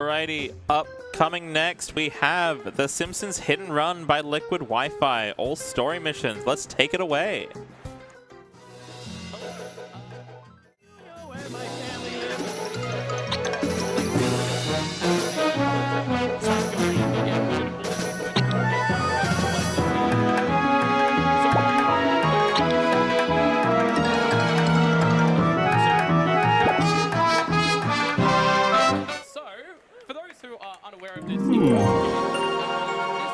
Alrighty, upcoming next we have The Simpsons Hit and Run by LiquidWiFi. All story missions. Let's take it away.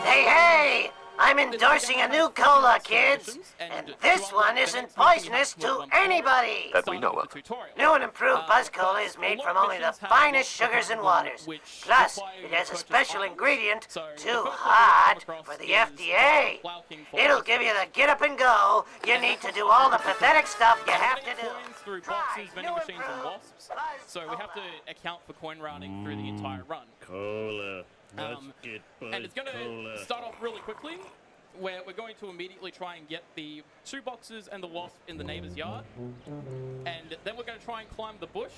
Hey! I'm endorsing a new cola, kids! And this one isn't poisonous to anybody! That we know of. New and improved Buzz Cola is made from only the finest sugars and waters. Plus, it has a special ingredient, too hot for the FDA. It'll give you the get up and go you need to do all the pathetic stuff you have to do. Through boxes, vending machines, and wasps. So we have to account for coin rounding through the entire run. Cola. And it's going to start off really quickly, where we're going to immediately try and get the 2 boxes and the wasp in the neighbor's yard. And then we're going to try and climb the bush.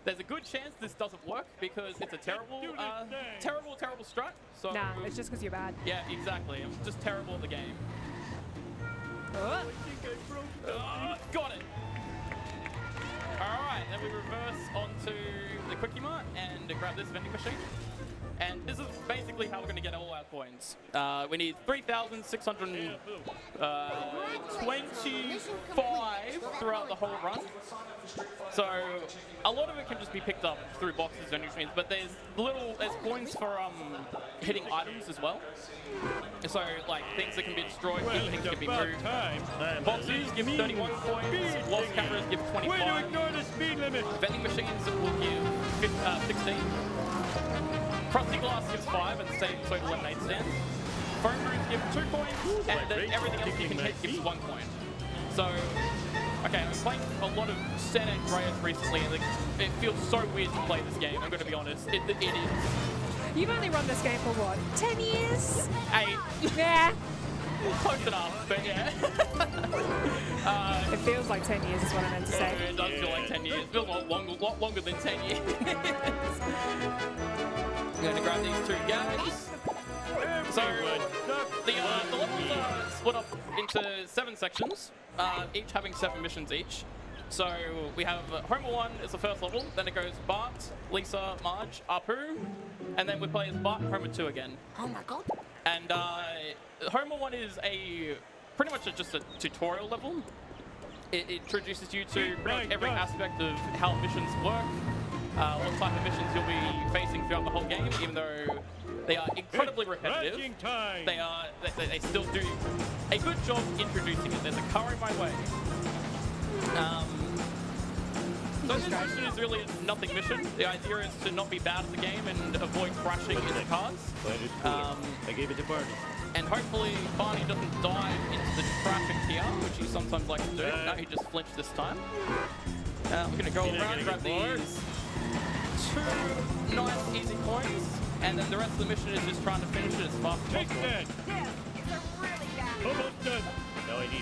There's a good chance this doesn't work because it's a terrible strat. So nah, it's just because you're bad. Yeah, exactly. I'm just terrible at the game. Got it. Alright, then we reverse onto the Quickie Mart and grab this vending machine. And this is basically how we're going to get all our coins. We need 3,625 throughout the whole run. So a lot of it can just be picked up through boxes and vending machines, but there's coins for hitting items as well. So like things that can be destroyed, things that can be moved. Boxes give 31 coins, lost cameras give 25. Vending machines will give 16. Frosty glass gives 5 and the same so lemonade stands. Phone rooms give 2 coins, and then everything else you can hit gives 1 coin. So, okay, I've been playing a lot of San Andreas recently, and it feels so weird to play this game, I'm going to be honest. It is. You've only run this game for what, 10 years? 8. Yeah. Close enough, but yeah. It feels like 10 years is what I meant to say. It does feel like 10 years. It feels a lot longer than 10 years. I'm going to grab these 2 guys. So, the levels are split up into 7 sections, each having 7 missions each. So, we have Homer 1 is the first level, then it goes Bart, Lisa, Marge, Apu, and then we play as Bart and Homer 2 again. Oh my god. And Homer 1 is pretty much just a tutorial level. It introduces you to pretty much every aspect of how missions work. What type of missions you'll be facing throughout the whole game, even though they are incredibly repetitive. They still do a good job introducing it. There's a car in my way. So this mission is really a nothing mission. The idea is to not be bad at the game and avoid crashing into cars. I gave it to Barney. And hopefully Barney doesn't dive into the traffic here, which he sometimes likes to do. No, he just flinched this time. We're going to go around and grab these 2 nice easy coins, and then the rest of the mission is just trying to finish it as fast as possible.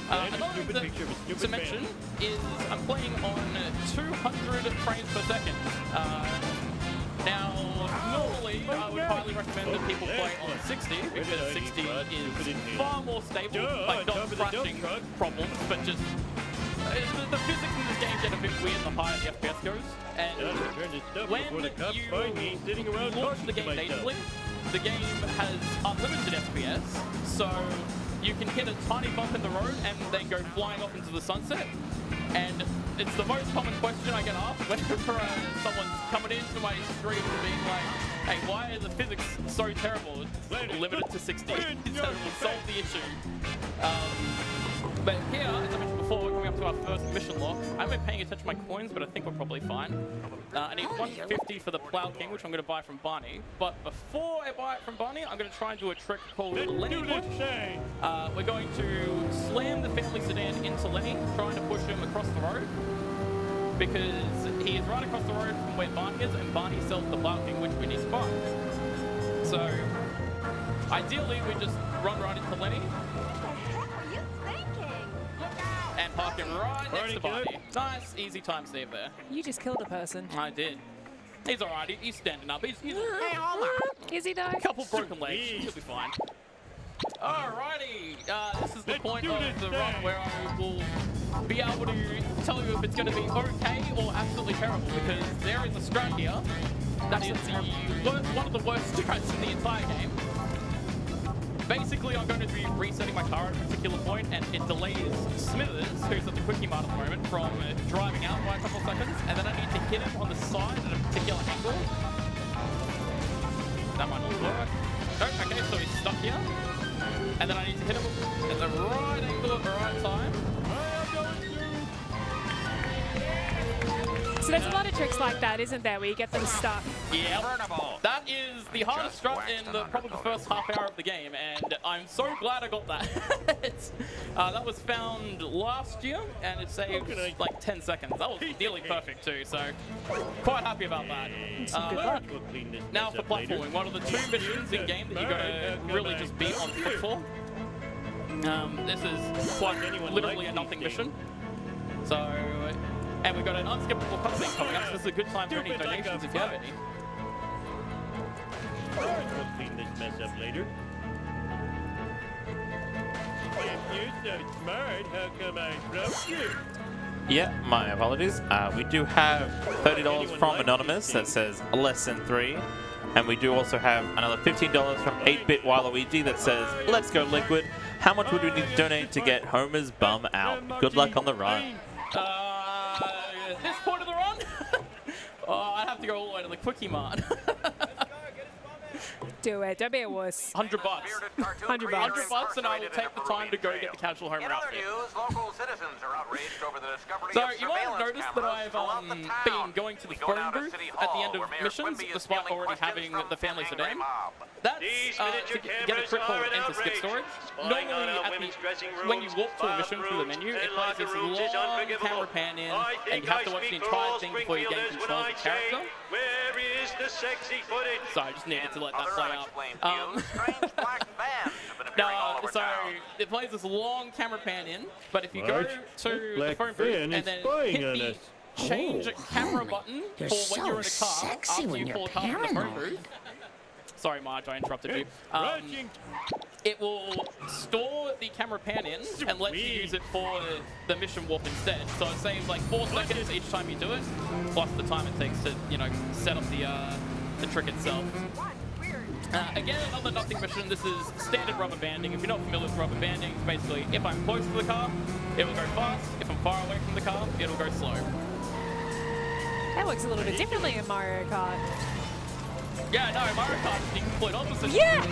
Another thing to mention is I'm playing on 200 frames per second. Now, normally I would highly recommend that people play on 60 because 60 is far more stable, like not crashing problems, but just the physics in this game get a bit weird the higher the FPS goes. And when you launch the game natively, the game has unlimited FPS, so you can hit a tiny bump in the road and then go flying off into the sunset. And it's the most common question I get asked whenever someone's coming into my stream and being like, hey, why are the physics so terrible? It's limited to 60. So it will solve the issue. But here, as I mentioned before, we're coming up to our first mission lock. I haven't been paying attention to my coins, but I think we're probably fine. I need 150 for the Plow King, which I'm going to buy from Barney. But before I buy it from Barney, I'm going to try and do a trick called Lenny Push. We're going to slam the family sedan into Lenny, trying to push him across the road. Because he is right across the road from where Barney is, and Barney sells the Plow King, which we need sparks. So, ideally, we just run right into Lenny. And park him right next to Barney. Nice, easy time save there. You just killed a person. I did. He's alright. He's standing up. He's Is he though? a couple broken legs. He'll be fine. Alrighty. This is the point of the run where I will be able to tell you if it's going to be okay or absolutely terrible, because there is a strat here that is one of the worst strats in the entire game. Basically, I'm going to be resetting my car at a particular point, and it delays Smithers, who's at the quickie mart at the moment, from driving out by a couple of seconds, and then I need to hit him on the side at a particular angle. That might not work. Nope, okay, so he's stuck here. And then I need to hit him at the right angle at the right time. So there's a lot of tricks like that, isn't there, where you get them stuck? Yeah, that is the hardest strat in probably the first half hour of the game, and I'm so glad I got that. That was found last year, and it saved like 10 seconds. That was nearly perfect too, so quite happy about that. Now for platforming, one of the 2 missions in game that you gotta really just be on foot for. This is quite literally a nothing mission. So, and we've got an unskippable cutscene coming up, so this is a good time for any donations if you have any. We'll clean this mess up later. If you're so smart, how come I broke you? Yeah, my apologies. We do have $30 from Anonymous that says Lesson 3. And we do also have another $15 from 8-Bit Waluigi that says, let's go Liquid. How much would we need to donate to get Homer's bum out? Good luck on the run. At this point of the run? I'd have to go all the way to the quickie mart. Do it. Don't be a wuss. $100. $100 and I will take the time to go get the casual Homer outfit. So you might have noticed that I've been going to the phone booth at the end of missions, despite already having the family sedan. That's to get a trick called Enter Skip Storage. Normally, when you walk to a mission through the menu, it plays this long camera pan in, and you have to watch the entire thing before you gain control of the character. Where is the sexy footage? So I just needed to let that play out. So it plays this long camera pan in, but if you go to the phone booth and then hit the change camera button for when you're in a car after you pull a car from the phone booth. Sorry, Marge, I interrupted you. It will store the camera pan in and let you use it for the mission warp instead. So it saves like 4 seconds each time you do it, plus the time it takes to, set up the trick itself. Again, another nothing mission. This is standard rubber banding. If you're not familiar with rubber banding, basically, if I'm close to the car, it will go fast. If I'm far away from the car, it'll go slow. That works a little bit differently in Mario Kart. Yeah, no, Mario Kart is the complete opposite. Yeah!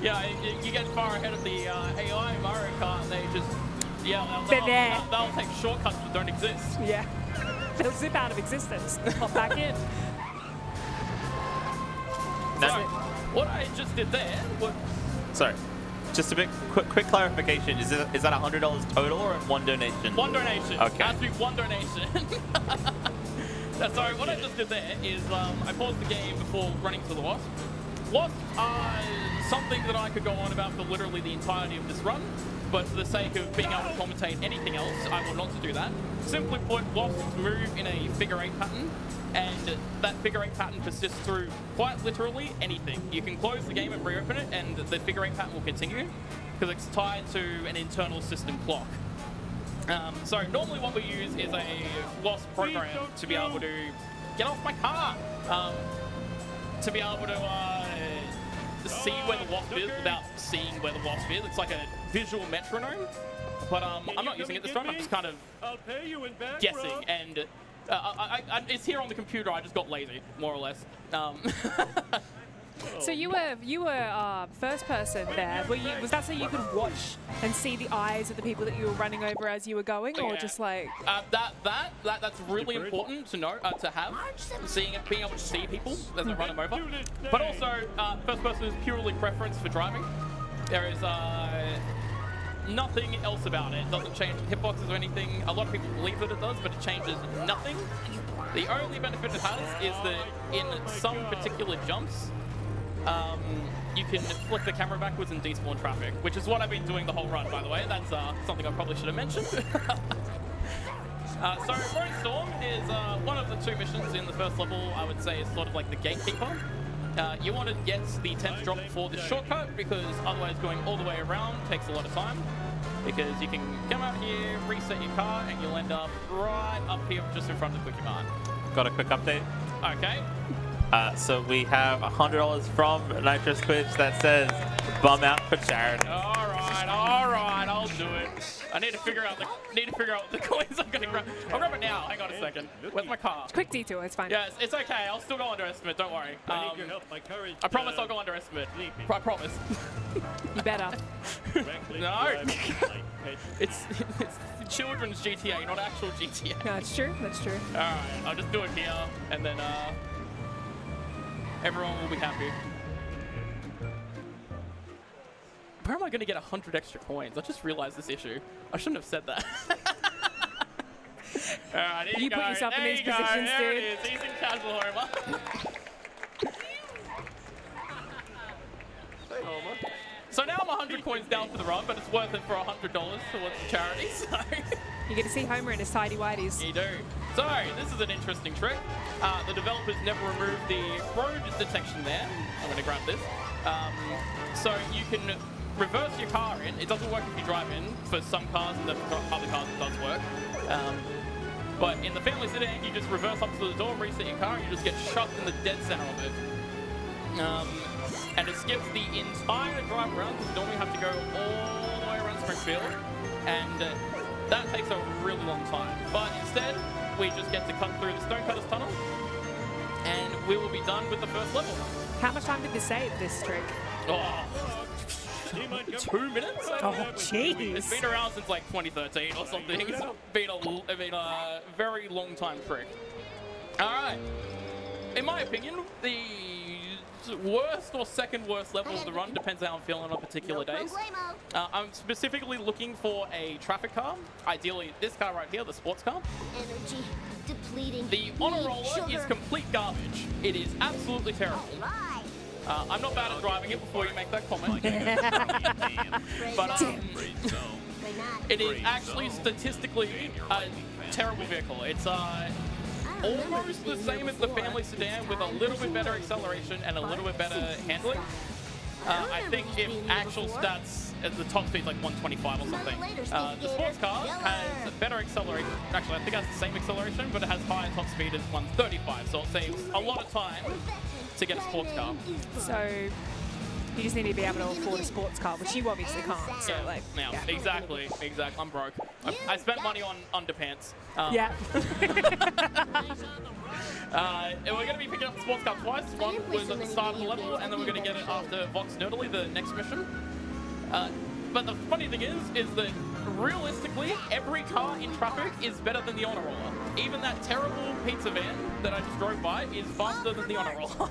Yeah, you get far ahead of the AI in Mario Kart, and they just, they'll take shortcuts that don't exist. Yeah. They'll zip out of existence. Pop back in. So, what I just did there was... Sorry. Just a bit quick clarification. Is that $100 total or one donation? One donation. Okay. Has to be one donation. Sorry, what I just did there is I paused the game before running to the Wasp. Wasps are something that I could go on about for literally the entirety of this run, but for the sake of being able to commentate anything else, I will not do that. Simply put, Wasps move in a figure 8 pattern, and that figure 8 pattern persists through quite literally anything. You can close the game and reopen it, and the figure 8 pattern will continue, because it's tied to an internal system clock. So normally what we use is a Wasp program to be able to get off my car, to be able to see where the Wasp is without seeing where the Wasp is. It's like a visual metronome, but I'm not using it this time. I'm just kind of guessing, and it's here on the computer. I just got lazy, more or less. So you were first person there. Was that so you could watch and see the eyes of the people that you were running over as you were going, or just like? That's really important to know, to have, being able to see people as they run them over. But also, first person is purely preference for driving. There is nothing else about it. It doesn't change hitboxes or anything. A lot of people believe that it does, but it changes nothing. The only benefit it has is that in some particular jumps, you can flick the camera backwards and despawn traffic, which is what I've been doing the whole run, by the way. That's something I probably should have mentioned. So Brainstorm is one of the 2 missions in the first level. I would say is sort of like the gatekeeper. You want to get the 10th drop before this shortcut because otherwise going all the way around takes a lot of time. Because you can come out here, reset your car, and you'll end up right up here just in front of the Quickie Mart. Got a quick update. Okay. So we have $100 from Nitro Squidge that says bum out for charity. All right, I'll do it. I need to figure out the coins I'm gonna grab. I'll grab it now. Hang on a second. Where's my car? Quick detour, it's fine. Yeah, it's okay. I'll still go underestimate. Don't worry. I need your help. My courage. I promise I'll go underestimate. I promise. You better. No. It's children's GTA, not actual GTA. No, that's true. That's true. All right, I'll just do it here, and then everyone will be happy. Where am I going to get 100 extra coins? I just realized this issue. I shouldn't have said that. All right, here You put go. yourself in There these you go. positions, There dude. it is. He's in casual Homer. Hey, Homer. So now I'm 100 coins down for the run, but it's worth it for $100 towards charity. So You get to see Homer in his tidy whities. you do. So this is an interesting trick. The developers never removed the road detection there. I'm going to grab this. So you can reverse your car in. It doesn't work if you drive in. For some cars and for other cars it does work. But in the family sedan, you just reverse up to the door, reset your car, and you just get shot in the dead center of it. And it skips the entire drive around because you normally have to go all the way around Springfield. And that takes a really long time. But instead, we just get to cut through the Stonecutters tunnel, and we will be done with the first level. How much time did this save, this trick? Oh, 2 minutes? Oh, It's jeez. been around since like 2013 or something. It's been a very long time trick. All right. In my opinion, the worst or second worst level of the run depends how I'm feeling on particular days. I'm specifically looking for a traffic car. Ideally, this car right here, the sports car. Energy depleting. The honor roller is complete garbage. It is absolutely terrible. I'm not bad at driving it before you make that comment. But it is actually statistically a terrible vehicle. It's almost the same as the family sedan with a little bit better acceleration and a little bit better handling. I think if actual stats at the top speed's like 125 or something. The sports car has better acceleration. Actually, I think it has the same acceleration, but it has higher top speed as 135. So it saves a lot of time to get a sports car. So you just need to be able to afford a sports car, which you obviously can't. So like, Yeah, exactly. I'm broke. I spent money on underpants. Yeah. And we're going to be picking up the sports car twice. One was at the start of the level, and then we're going to get it after Vox Nerdly, the next mission. But the funny thing is that realistically, every car in traffic is better than the honor roller. Even that terrible pizza van that I just drove by is faster than the honor roller.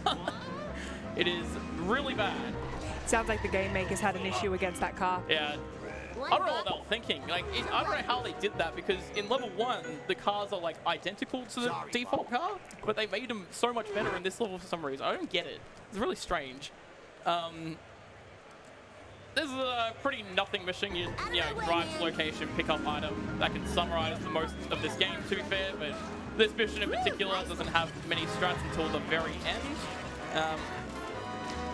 It is really bad. Sounds like the game makers had an issue against that car. Yeah. I don't know what they were thinking. Like, I don't know how they did that because in level 1, the cars are like identical to the default car, but they made them so much better in this level for some reason. I don't get it. It's really strange. This is a pretty nothing mission. You know, drive to location, pick up item. That can summarize the most of this game, to be fair, but this mission in particular doesn't have many strats until the very end.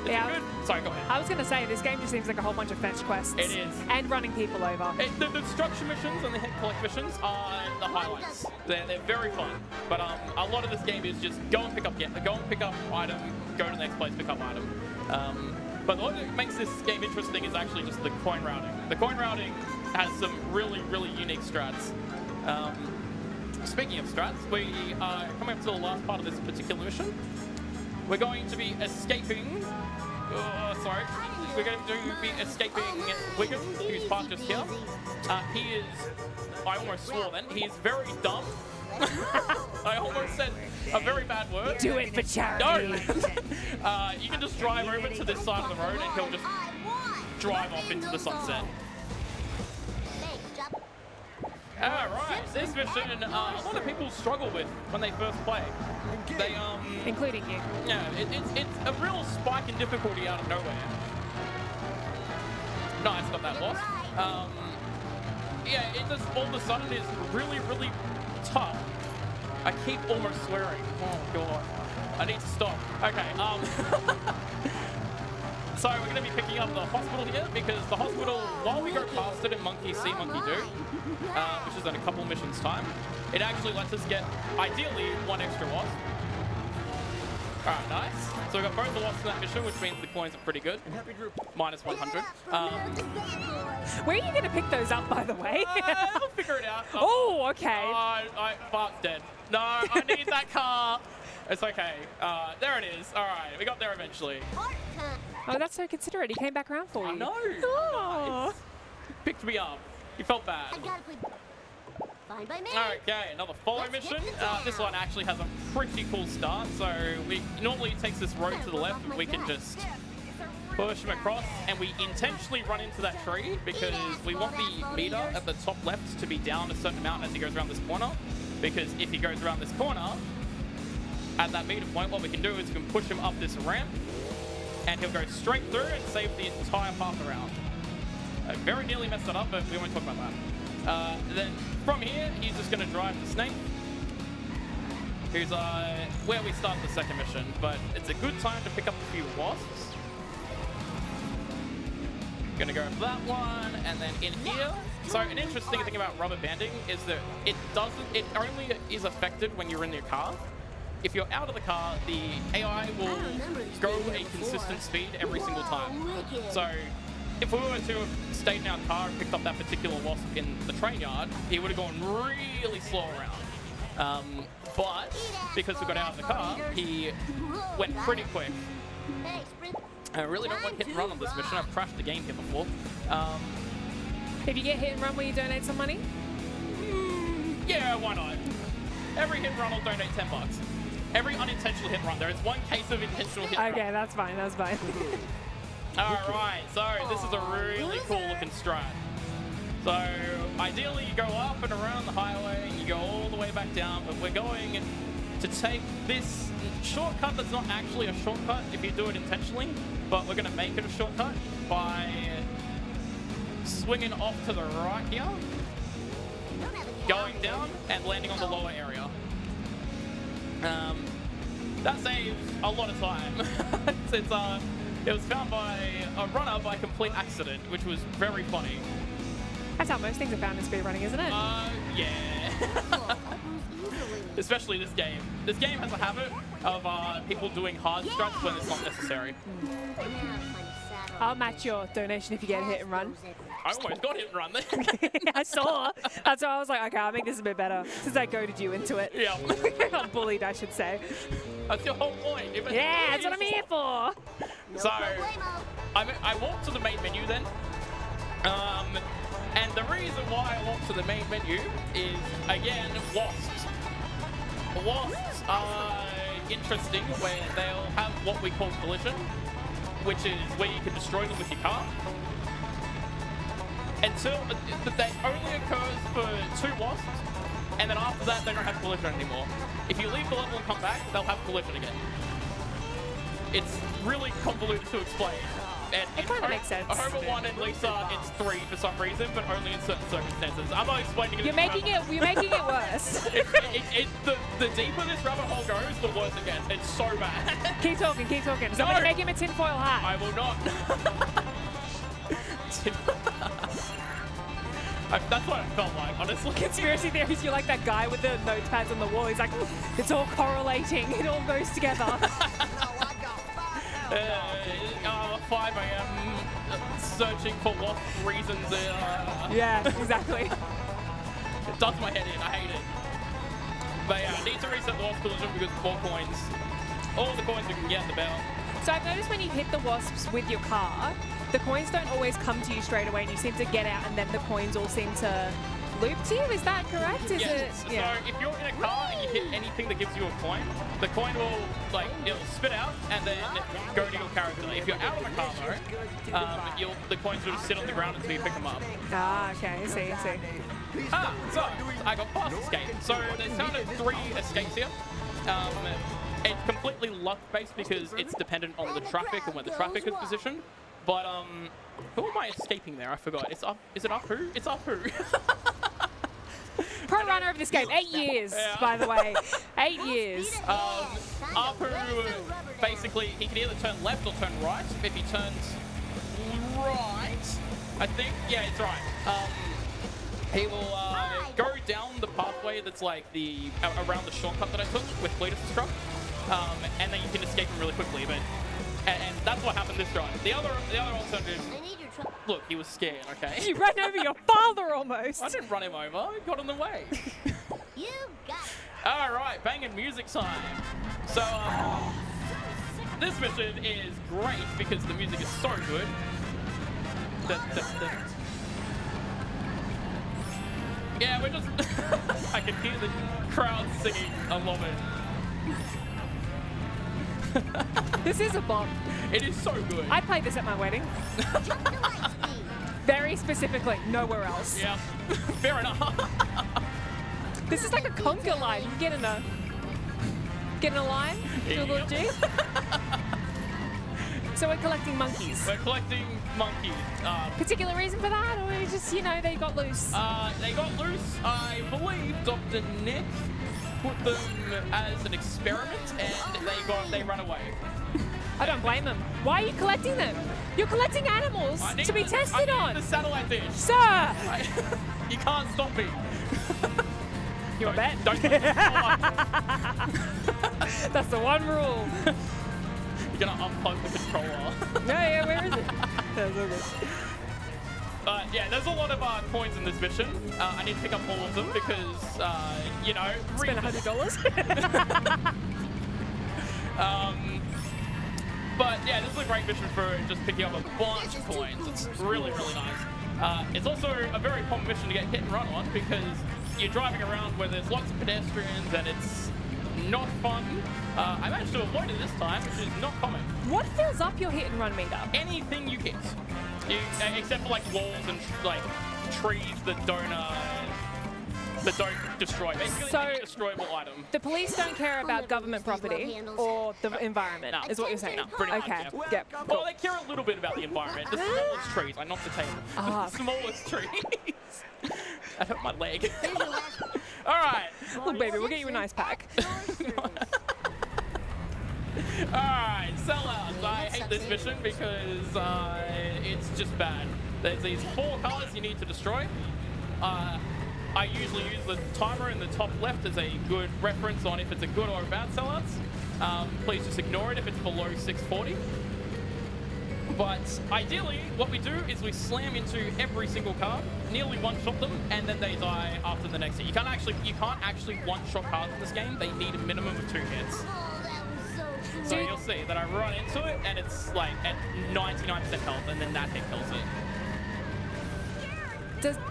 Yeah. Good? Sorry, go ahead. I was going to say, this game just seems like a whole bunch of fetch quests. It is. And running people over. The structure missions and the hit collect missions are the highlights. They're very fun. But a lot of this game is just go and pick up item, go to the next place, pick up item. But what makes this game interesting is actually just the coin routing. The coin routing has some really, really unique strats. Speaking of strats, we are coming up to the last part of this particular mission. We're going to be escaping. We're going to be escaping Wiggum, who's parked just here. He is. I almost swore then. He is very dumb. I almost said a very bad word. Do it for charity. No. You can just drive over to this side of the road and he'll just drive off into the sunset. Alright, this mission a lot of people struggle with when they first play. They Including you. yeah, it's a real spike in difficulty out of nowhere. Nice, got that lost. Yeah, it just all of a sudden is really, really tough. I keep almost swearing. Oh god. I need to stop. Okay, so we're going to be picking up the hospital here because the hospital, while we go past it in Monkey See, Monkey Do, which is in a couple missions time, it actually lets us get, ideally, 1 extra wasp. Alright, nice. So we've got both the wasps in that mission, which means the coins are pretty good. Minus 100. Where are you going to pick those up, by the way? I'll figure it out. Oh, okay. Bart's dead. No, I need that car. It's okay. There it is. All right, we got there eventually. Oh, that's so considerate. He came back around for you. I know. Oh. Nice. Picked me up. You felt bad. Fine by me. Okay, another follow mission. This one actually has a pretty cool start. So normally it takes this road to the left, but we can just push him across, and we intentionally run into that tree because we want the meter at the top left to be down a certain amount as he goes around this corner. Because if he goes around this corner, at that meter point, what we can do is we can push him up this ramp, and he'll go straight through and save the entire path around. I very nearly messed it up, but we won't talk about that. Then from here, he's just going to drive the snake, who's where we start the second mission. But it's a good time to pick up a few wasps. Gonna go for that one, and then in here. So an interesting thing about rubber banding is that it only is affected when you're in your car. If you're out of the car, the AI will go a consistent speed every single time. So if we were to have stayed in our car and picked up that particular wasp in the train yard, he would have gone really slow around. But because we got out of the car, he went pretty quick. I really don't want hit and run on this mission. I've crashed the game here before. If you get hit and run, will you donate some money? Yeah, why not? Every hit and run will donate $10. Every unintentional hit and run. There is one case of intentional hit and run. Okay, that's fine. That's fine. Alright, so this is a really cool looking strat. So ideally you go up and around the highway and you go all the way back down, but we're going to take this shortcut that's not actually a shortcut if you do it intentionally, but we're going to make it a shortcut by swinging off to the right here, going down and landing on the lower area. That saves a lot of time. It was found by a runner by complete accident, which was very funny. That's how most things are found in speedrunning, isn't it? Yeah. Especially this game. This game has a habit of people doing hard strats when it's not necessary. I'll match your donation if you get a hit and run. I almost got hit and run there. I saw. That's why I was like, okay, I'll make this a bit better. Since I goaded you into it. Yeah. Not bullied, I should say. That's your whole point. Yeah, that's what I'm here for. So, I walked to the main menu then. And the reason why I walked to the main menu is, again, wasps. Wasps are interesting where they'll have what we call collision, which is where you can destroy them with your car. That only occurs for 2 wasps, and then after that they don't have collision anymore. If you leave the level and come back, they'll have collision again. It's really convoluted to explain. And it kind of makes sense. Homer 1 and Lisa, it's 3 for some reason, but only in certain circumstances. I'm not explaining it. You're making it worse. The deeper this rabbit hole goes, the worse it gets. It's so bad. Keep talking. Somebody make him a tinfoil hat. I will not. That's what it felt like, honestly. Conspiracy theories, you're like that guy with the notepads on the wall. He's like, it's all correlating. It all goes together. 5 a.m. searching for what reasons. Yeah, exactly. It does my head in. I hate it. But yeah, I need to reset the wasp collision because 4 coins. All the coins we can get in the bell. So I've noticed when you hit the wasps with your car, the coins don't always come to you straight away and you seem to get out and then the coins all seem to loop to you. Is that correct? Yes. Yeah. So if you're in a car and you hit anything that gives you a coin, the coin will, it'll spit out and then go to your character. If you're out of the car though, the coins will just sit on the ground until you pick them up. Ah, okay. I see. So I got fast escape. So there's kind of 3 escapes here. It's completely luck-based because it's dependent on the traffic and where the traffic is positioned. But, who am I escaping there? I forgot. It's up. Is it up who? It's up who? Pro runner of this game. 8 years, by the way. 8 years. Apu, basically, he can either turn left or turn right. If he turns right, I think, yeah, it's right. He will go down the pathway that's like around the shortcut that I took with Cletus's truck, and then you can escape him really quickly. But and that's what happened this run. The other alternative. Look, he was scared. Okay. You ran over your father almost. I didn't run him over. I got in the way. You got it. All right, banging music time. So this mission is great because the music is so good. Yeah, we're just... I can hear the crowd singing. I love it. This is a bomb. It is so good. I played this at my wedding. Jump to light speed. Very specifically, nowhere else. Yeah, fair enough. This is like a conga line. You get in a line, do a little G. So we're collecting monkeys. We're collecting monkeys. Particular reason for that, or just, you know, they got loose? They got loose. I believe Dr. Nick put them as an experiment, and they ran away. I don't blame them. Why are you collecting them? You're collecting animals to be tested I on. need the satellite dish. Sir! You can't stop me. You a bet? Don't That's the one rule. You're gonna unplug the controller. Yeah, where is it? That's so good. Yeah, there's a lot of coins in this mission. I need to pick up all of them because, you know... Spend $100? But yeah, this is a great mission for just picking up a bunch of coins. It's really, really nice. It's also a very common mission to get hit and run on because you're driving around where there's lots of pedestrians and it's not fun. I managed to avoid it this time, which is not common. What fills up your hit and run meter? Anything you hit, except for like walls and like trees that don't destroy. Basically, So, any destroyable item. The police don't care about government property or the environment, No. is what you're saying? No, pretty much, Okay, yeah. yep. Well, they care a little bit about the environment. The smallest trees. I knocked the table. Ah. The smallest trees. I hurt my leg. All right. Look, baby, we'll get you a nice pack. Alright, sellouts. I hate this mission because it's just bad. There's these 4 cars you need to destroy. I usually use the timer in the top left as a good reference on if it's a good or a bad sellouts. Please just ignore it if it's below 640. But ideally, what we do is we slam into every single car, nearly one-shot them, and then they die after the next hit. You can't actually one-shot cars in this game. They need a minimum of 2 hits. Oh, that was so cool. So you'll see that I run into it, and it's like at 99% health, and then that hit kills it.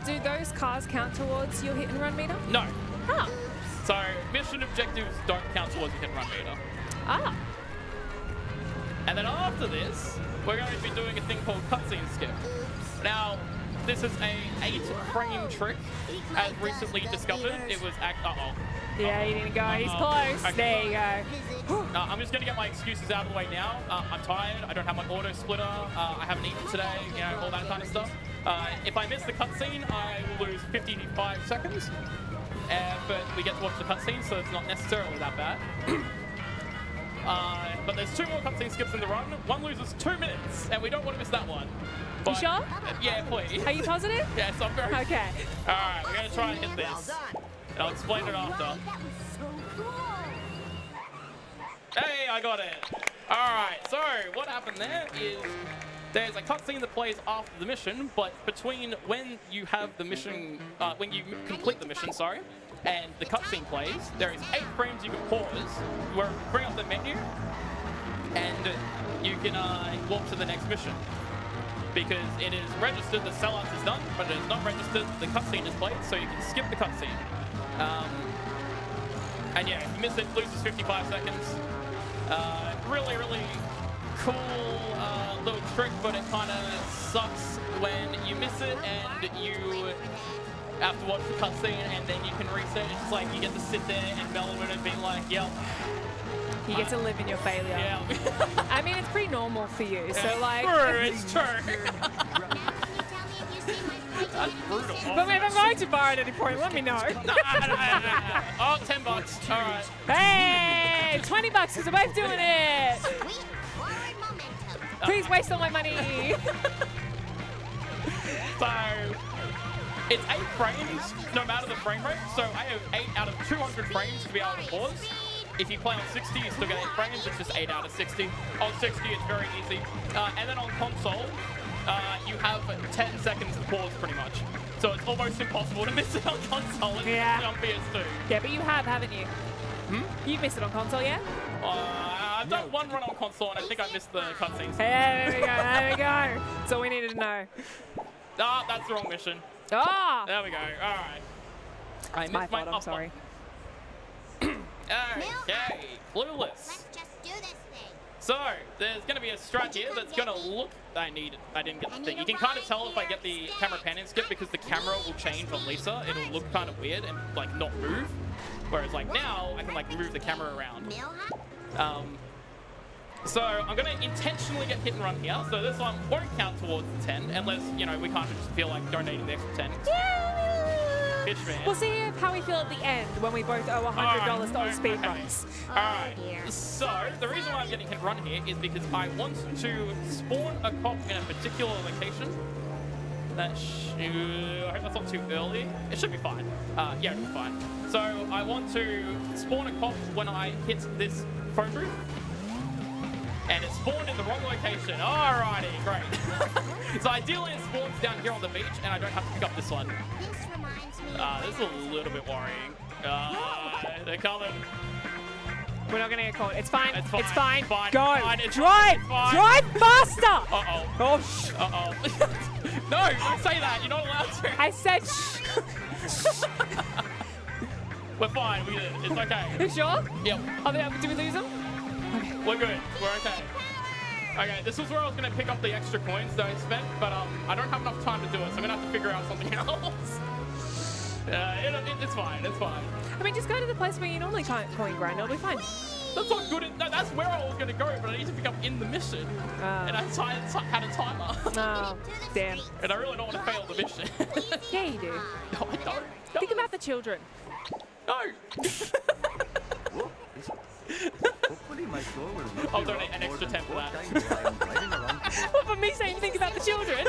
Do those cars count towards your hit and run meter? No. Huh. So mission objectives don't count towards your hit and run meter. Ah. And then after this, we're going to be doing a thing called cutscene skip. Now, this is a 8-frame trick, as recently discovered. It was Yeah, you need to go. He's close. Okay. There you go. I'm just going to get my excuses out of the way now. I'm tired. I don't have my auto splitter. I haven't eaten today. You know, all that kind of stuff. If I miss the cutscene, I will lose 55 seconds. But we get to watch the cutscene, so it's not necessarily that bad. But there's 2 more cutscene skips in the run. One loses 2 minutes, and we don't want to miss that one. But, You sure? Yeah, please. Are you positive? Yes, I'm very Okay. All right, we're going to try and hit this. And I'll explain it after. That was so cool. Hey, I got it. All right, so what happened there is there's a cutscene that plays after the mission, but between when you have the mission, when you complete the mission, sorry, and the cutscene plays, there is 8 frames you can pause, where bring up the menu, and you can walk to the next mission. Because it is registered, the sellouts is done, but it is not registered, the cutscene is played, so you can skip the cutscene. And yeah, if you miss it, loses 55 seconds. Really, really cool little trick, but it kind of sucks when you miss it and you have to watch the cutscene and then you can reset. It's just like you get to sit there and mellow it and be like, yep. You get to live in your failure. Yeah. I mean, it's pretty normal for you. So, like... It's true. Now can you tell me if you see my That's brutal. But if I'm going to borrow at any point, let me know. No. Oh, $10. All right. Hey, $20 because we're both doing it. Sweet forward momentum. Please waste all my money. So it's 8 frames, no matter the frame rate. So I have 8 out of 200 frames to be able to pause. If you play on 60, you still get 8 frames. It's just 8 out of 60. On 60, it's very easy. And then on console, you have 10 seconds to pause pretty much. So it's almost impossible to miss it on console. It's Yeah. on PS2. Yeah, but you have, haven't you? You've missed it on console, yeah? I've done one run on console, and I think I missed the cutscenes. Hey, there we go, there we go. That's all we needed to know. Ah, that's the wrong mission. Ah! There we go. All right. I My missed my fault, I'm up sorry. Okay, clueless. Let's just do this thing. So there's going to be a strat here that's going to look. I didn't get the thing. You can kind of tell if I get the camera pan-in skip because the camera will change on Lisa. It'll look kind of weird and like not move. Whereas like now I can like move the camera around. Mill hop? So I'm going to intentionally get hit and run here. So this one won't count towards the 10 unless, you know, we can't just feel like donating the extra 10. Fishman. We'll see how we feel at the end when we both owe $100 to AusSpeedruns. Alright, dear. so the reason why I'm getting hit and run here is because I want to spawn a cop in a particular location. I hope that's not too early. It should be fine. Yeah, it'll be fine. So I want to spawn a cop when I hit this phone booth. And it spawned in the wrong location. Alrighty, great. So ideally it spawns down here on the beach and I don't have to pick up this one. This reminds me. This is a little bit worrying. They're coming. We're not gonna get caught. It's fine. It's fine. It's fine. It's fine. Go. It's fine. It's Drive. fine. Drive faster. Uh-oh. Oh, shh. Uh-oh. No, don't say that. You're not allowed to. I said shh. We're fine. We did it. It's okay. You sure? Yep. Do we lose them? We're good. We're okay. Okay, this was where I was going to pick up the extra coins that I spent, but I don't have enough time to do it, so I'm going to have to figure out something else. It's fine. It's fine. I mean, just go to the place where you normally coin grind. It'll be fine. That's not good. That's where I was going to go, but I need to pick up in the mission. And I had a timer. Oh, damn. And I really don't want to fail the mission. Yeah, you do. No, I don't. Think about the children. No. Hopefully my store will look I'll a donate lot an more extra than 10 for 4 that. times while I'm riding around. What for me saying think about the children?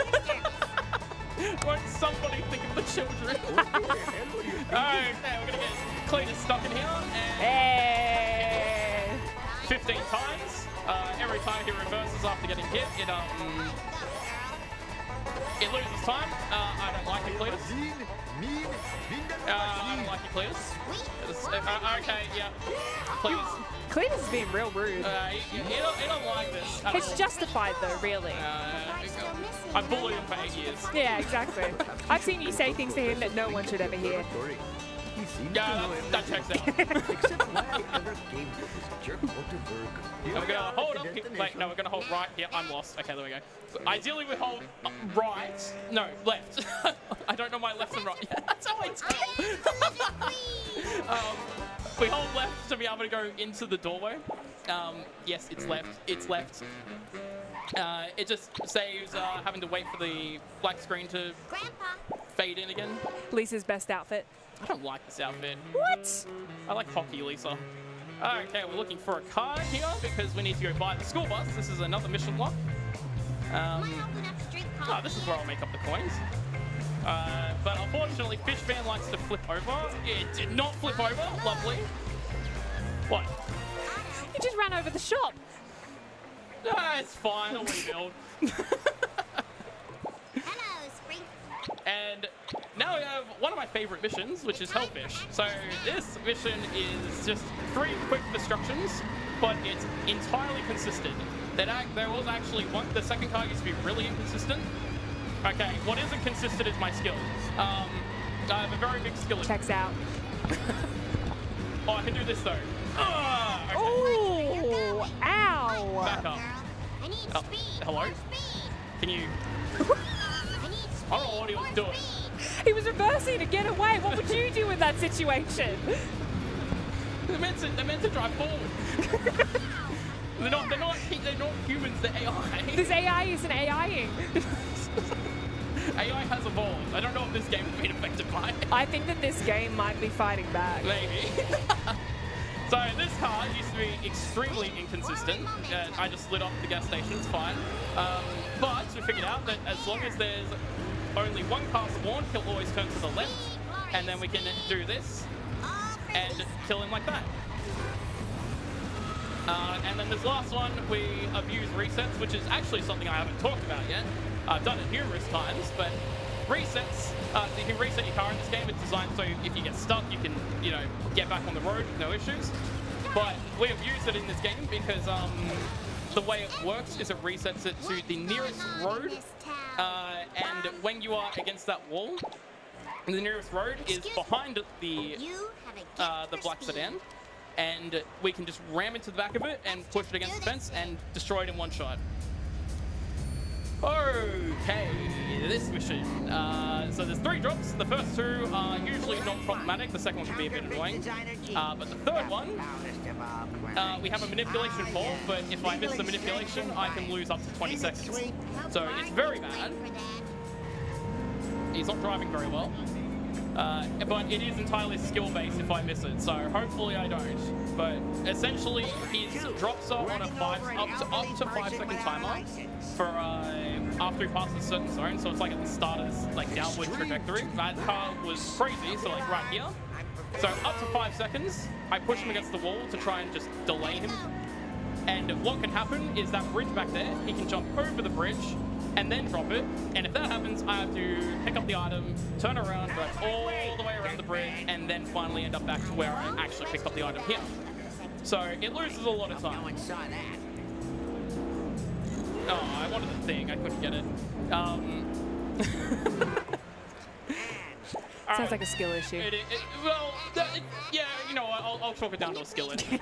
Won't somebody think of the children? What the hell were you thinking? Okay, we're going to get Cletus stuck in here. And Hey. 15 times. Every time he reverses after getting hit, it loses time. I don't like it, Cletus. Mean, I don't like it, Cletus. Okay, yeah. Please. Cletus is being real rude. You don't like this. at It's all. justified though, really. I bullied him for 8 years. Yeah, exactly. I've seen you say things to him that no one should ever hear. story. He seems Yeah, to know that checks out. except why I ever came to this jerk out of work. And we're gonna hold up. Wait, no, we're gonna hold right. Yeah, I'm lost. Okay, there we go. So ideally, we hold right. No, left. I don't know my left and right. That's how I tell. We hold left to be able to go into the doorway. Yes, it's left. It's left. It just saves having to wait for the black screen to Grandpa. fade in again. Lisa's best outfit. I don't like this outfit. What? I like hockey, Lisa. Okay, we're looking for a car here because we need to go buy the school bus. This is another mission block. This is where I'll make up the coins. But unfortunately, Fishman likes to flip over. It did not flip over. Lovely. What? You just ran over the shop. It's fine. I'll rebuild. Hello, Spring. And now we have one of my favorite missions, which is Hellfish. So this mission is just 3 quick destructions, but it's entirely consistent. There was actually one. The second car used to be really inconsistent. Okay, what isn't consistent is my skill. I have a very big skill. Checks out. Oh, I can do this though. Okay. Oh, ow. Back up. I need Oh, speed. hello? More speed. Can you? I need speed. I don't know what he was More doing. speed. He was reversing to get away. What would you do in that situation? They're meant to drive forward. They're not humans. They're AI. This AI isn't AIing. AI has evolved. I don't know this game has been affected by. I think that this game might be fighting back. Maybe. So this car used to be extremely inconsistent. I just lit off the gas station, it's fine. But we figured out that as long as there's only one car spawned, he'll always turn to the left, and then we can do this and kill him like that. And then this last one, we abuse resets, which is actually something I haven't talked about yet. I've done it numerous times, but resets, you can reset your car in this game. It's designed so if you get stuck, you can, get back on the road with no issues. But we have used it in this game because the way it works is it resets it to the nearest road, and when you are against that wall, the nearest road is behind the black sedan, and we can just ram into the back of it and push it against the fence and destroy it in one shot. Okay, this mission. So there's 3 drops. The first 2 are usually not problematic. The second one can be a bit annoying. But the third one, we have a manipulation for, but if I miss the manipulation, I can lose up to 20 seconds. So it's very bad. He's not driving very well. But it is entirely skill-based if I miss it, so hopefully I don't. But essentially, his drops are on a up to 5 second timer for after he passes a certain zone. So it's like at the start of this downward trajectory. That car was crazy, so right here. So up to 5 seconds, I push him against the wall to try and just delay him. And what can happen is that bridge back there, he can jump over the bridge and then drop it. And if that happens, I have to pick up the item, turn around, drive all the way around the bridge, and then finally end up back to where I actually picked up the item here. So it loses a lot of time. Oh, I wanted the thing. I couldn't get it. Sounds like a skill issue. Yeah, I'll chalk it down to a skill issue.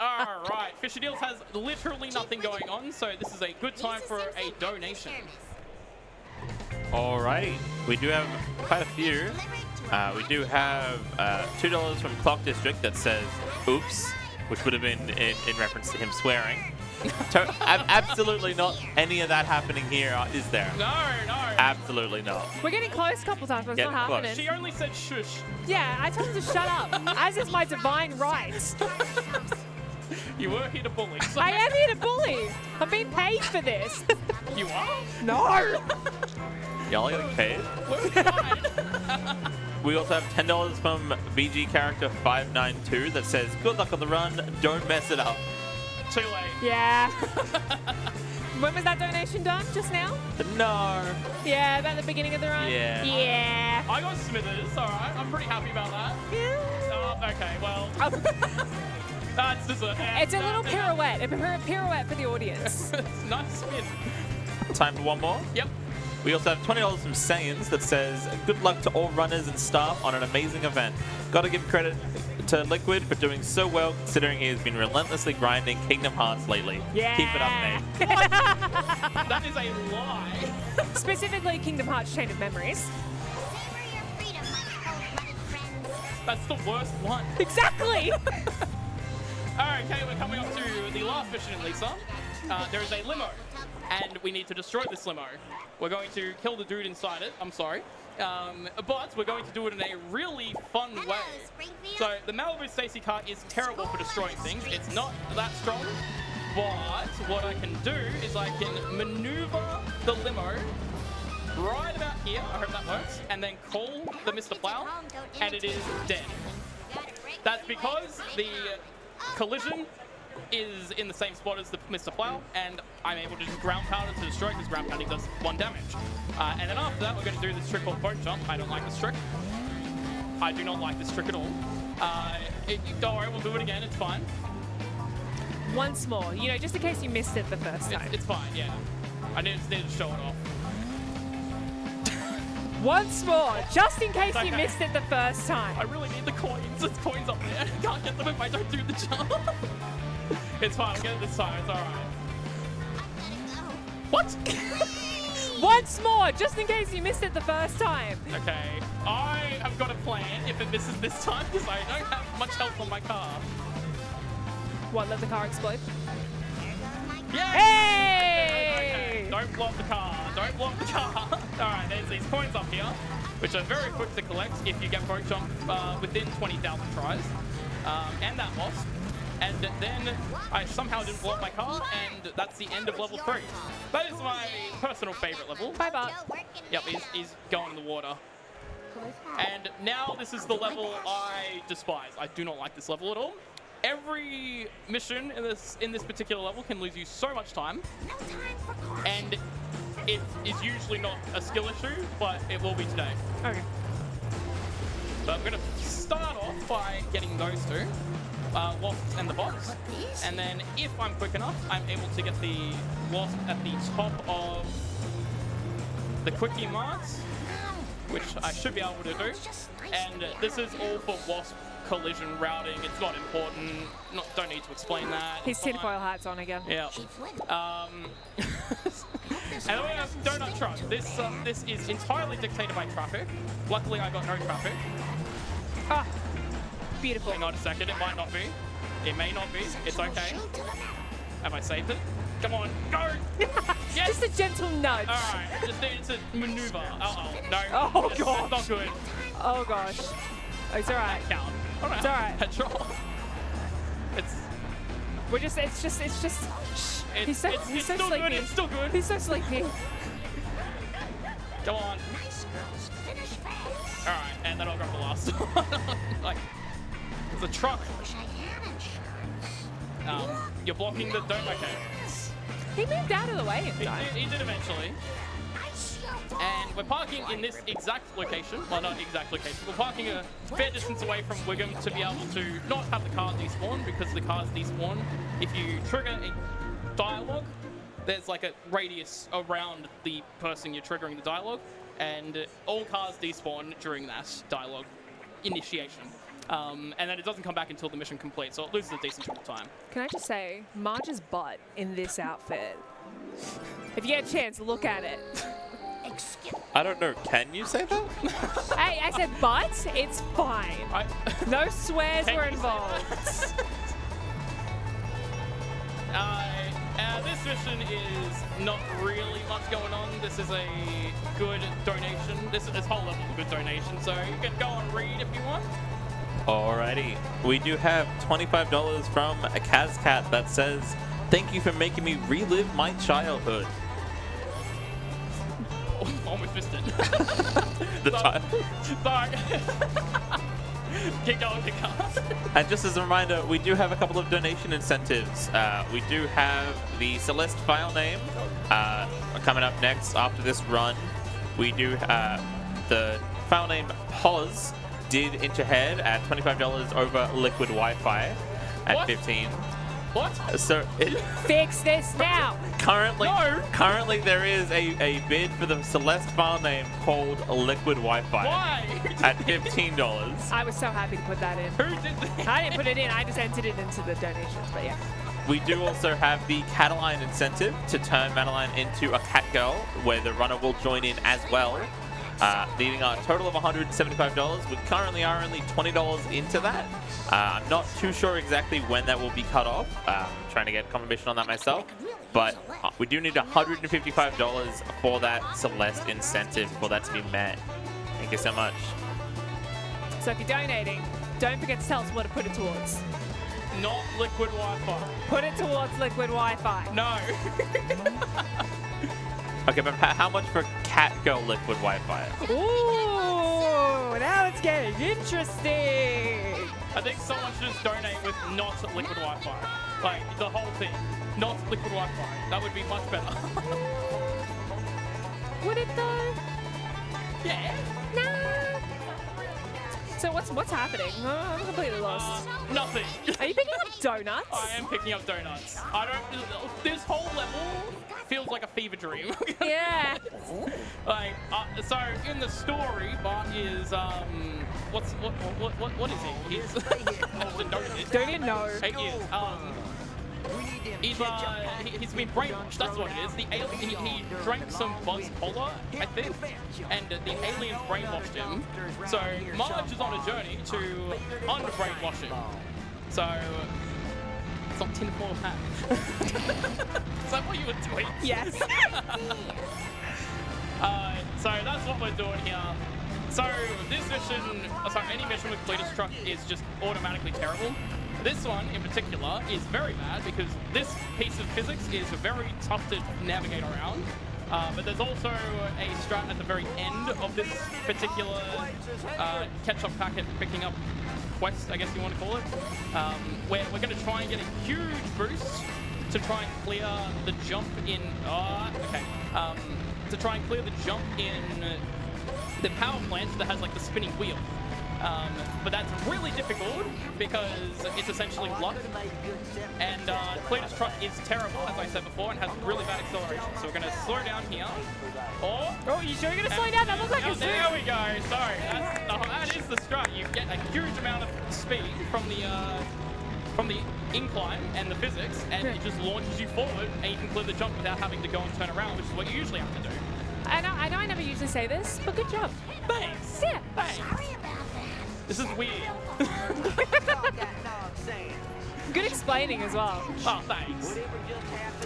All right, Fisher Deals has literally nothing going on, so this is a good time for a donation. All right, we do have quite a few. We do have $2 from Clock District that says "oops," which would have been in reference to him swearing. Absolutely not any of that happening here, is there? No. Absolutely not. We're getting close a couple times, but it's not happening. She only said shush. Yeah, I told him to shut up, as is my divine right. You were here to bully. So I am here to bully. I'm being paid for this. You are? No. Y'all getting paid? We also have $10 from VG character 592 that says, "Good luck on the run. Don't mess it up." Too late. Yeah. When was that donation done? Just now? No. Yeah, about the beginning of the run? Yeah. Yeah. I got Smithers, alright. I'm pretty happy about that. Yeah. Oh, okay, well. That's just it's a little pirouette. A pirouette for the audience. Nice spin. Time for one more? Yep. We also have $20 from Saiyans that says, "Good luck to all runners and staff on an amazing event. Gotta give credit to Liquid for doing so well, considering he has been relentlessly grinding Kingdom Hearts lately. Yeah. Keep it up, mate." That is a lie. Specifically Kingdom Hearts Chain of Memories. Savor your freedom, my cold-blooded friends. That's the worst one. Exactly. Okay, we're coming up to the last mission in Lisa. There is a limo, and we need to destroy this limo. We're going to kill the dude inside it. I'm sorry. But we're going to do it in a really fun way. So the Malibu Stacy car is terrible for destroying things. It's not that strong. But what I can do is I can maneuver the limo right about here. I hope that works. And then call the Mr. Plow, and it is dead. That's because the collision is in the same spot as the Mr. Plow, and I'm able to just ground pound it to destroy because ground pounding does 1 damage. And then after that, we're going to do this trick called boat jump. I don't like this trick. I do not like this trick at all. Don't worry, we'll do it again. It's fine. Once more, just in case you missed it the first time. It's fine, yeah. I need to show it off. Once more, just in case you missed it the first time. I really need the coins. There's coins up there. I can't get them if I don't do the jump. It's fine. I'll get it this time. It's all right. What? Once more, just in case you missed it the first time. Okay. I have got a plan if it misses this time because I don't have much health on my car. What, let the car explode? Yeah. Hey! Okay. Don't block the car. Don't block the car. Alright, there's these coins up here, which are very quick to collect if you get broke jump within 20,000 tries. And that lost. And then I somehow didn't blow up my car, and that's the end of level 3. That is my personal favorite level. Bye, Bart. Yep, he's going in the water. And now this is the level I despise. I do not like this level at all. Every mission in this particular level can lose you so much time, and it is usually not a skill issue, but it will be today. Okay. So I'm gonna start off by getting those two. Wasp and the box, and then if I'm quick enough, I'm able to get the wasp at the top of the quickie marks, which I should be able to do. And this is all for wasp collision routing. It's not important. Don't need to explain that. His tinfoil hat's on again. Yeah. And then we have Donut Truck. This is entirely dictated by traffic. Luckily, I got no traffic. Ah, beautiful. Hang on a second, it might not be. It may not be. It's okay. Have I saved it? Come on, go! Yes! Just a gentle nudge. Alright, just need to maneuver. Uh-oh, no. Oh, it's God. not good. Oh, gosh. Oh, it's alright. Count. Alright. It's alright. Petrol. It's just, shh. He's so still sleepy. good, it's still good. He's so sleepy. Come on. Alright, and then I'll grab the last one. Like, there's a truck. You're blocking the don't. Okay. He moved out of the way in time. He did eventually. And we're parking in this exact location. Well, not exact location. We're parking a fair distance away from Wiggum to be able to not have the cars despawn, because the cars despawn. If you trigger a dialogue, there's like a radius around the person you're triggering the dialogue, and all cars despawn during that dialogue initiation. And then it doesn't come back until the mission completes, so it loses a decent chunk of time. Can I just say, Marge's butt in this outfit. If you get a chance, look at it. I don't know. Can you say that? Hey, I said butt. It's fine. No swears Can were you say involved. This mission is not really much going on. This is a good donation. This whole level is a good donation, so you can go and read if you want. Alrighty. We do have $25 from a Kazcat that says, "Thank you for making me relive my childhood." Almost missed it. The title. Sorry. Keep going, keep going. And just as a reminder, we do have a couple of donation incentives. We do have the Celeste file name coming up next after this run. We do the file name Pause did inch ahead at $25 over What? LiquidWiFi at 15. What? So Fix this now. Currently there is a bid for the Celeste file name called LiquidWiFi. Why? At $15. I was so happy to put that in. Who did that? I didn't put it in. I just entered it into the donations, but yeah. We do also have the Cataline incentive to turn Madeline into a cat girl, where the runner will join in as well, leaving a total of $175. We currently are only $20 into that. I'm not too sure exactly when that will be cut off. I'm trying to get confirmation on that myself. But we do need $155 for that Celeste incentive for that to be met. Thank you so much. So if you're donating, don't forget to tell us what to put it towards. Not LiquidWiFi. Put it towards LiquidWiFi. No. Okay, but how much for cat girl LiquidWiFi? Ooh, now it's getting interesting. I think someone should just donate with not LiquidWiFi. Like, the whole thing. Not LiquidWiFi. That would be much better. Would it though? Yeah. Nah. So what's happening? Oh, I'm completely lost. Nothing. Are you picking up donuts? I am picking up donuts. I don't. This whole level feels like a fever dream. Yeah. Like, so in the story, Bart is what is he? He's Don't you know? He is he's been brainwashed. That's what it is. The alien he drank some Buzz Cola, I think, and the alien brainwashed him. So Marge is on a journey to unbrainwash him. So it's not tinfoil hat. Is that what you were doing? Yes. So that's what we're doing here. So this mission, any mission with Cletus truck is just automatically terrible. This one in particular is very bad because this piece of physics is very tough to navigate around. But there's also a strat at the very end of this particular catch-up packet picking up quest, I guess you want to call it, where we're going to try and get a huge boost to try and clear the jump in. To try and clear the jump in the power plant that has like the spinning wheel. But that's really difficult because it's essentially luck. And Cletus truck is terrible, as I said before, and has really bad acceleration. So we're going to slow down here. Oh, you sure you're going to slow down? That looks like a zoom. There we go. Sorry, that is the strat. You get a huge amount of speed from the incline and the physics, and it just launches you forward, and you can clear the jump without having to go and turn around, which is what you usually have to do. I know I never usually say this, but good job. Thanks. Yeah. Thanks. This is weird. Good explaining as well. Oh, thanks.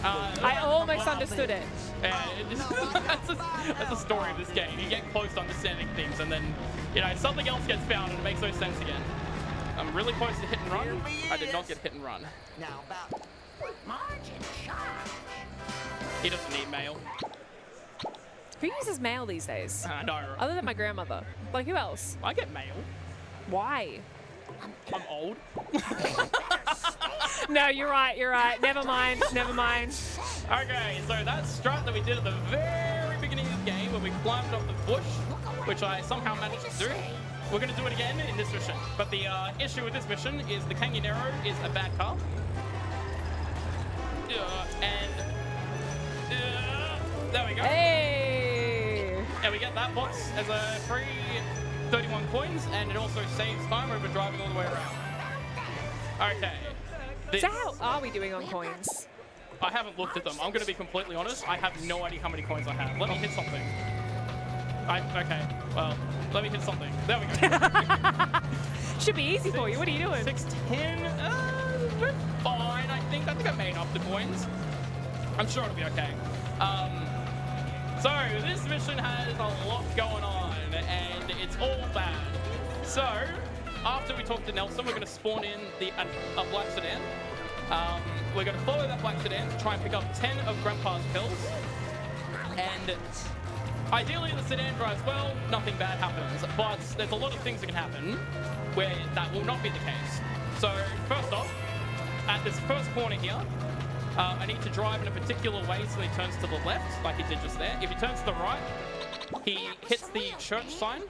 I almost understood it. That's the story of this game. You get close to understanding things, and then, something else gets found, and it makes no sense again. I'm really close to hit and run. I did not get hit and run. Now about margin charge. He doesn't need mail. Who uses mail these days? I know. Other than my grandmother. Like, who else? I get mail. Why? I'm old. No, you're right. Never mind. Okay, so that strat that we did at the very beginning of the game where we climbed up the bush, which I somehow managed to do, we're going to do it again in this mission. But the issue with this mission is the Canyonero is a bad car. There we go. Hey! And we get that box as a free 31 coins, and it also saves time over driving all the way around. Okay. So how are we doing on coins? I haven't looked at them. I'm going to be completely honest. I have no idea how many coins I have. Let me hit something. Okay, well, let me hit something. There we go. Should be easy for you. What are you doing? 610. We're fine, I think. I made up the coins. I'm sure it'll be okay. So this mission has a lot going on, and it's all bad. So after we talk to Nelson, we're going to spawn in a black sedan. We're going to follow that black sedan to try and pick up 10 of Grandpa's pills. And ideally, the sedan drives well, nothing bad happens. But there's a lot of things that can happen where that will not be the case. So first off, at this first corner here, I need to drive in a particular way so he turns to the left, like he did just there. If he turns to the right, he hits the church sign.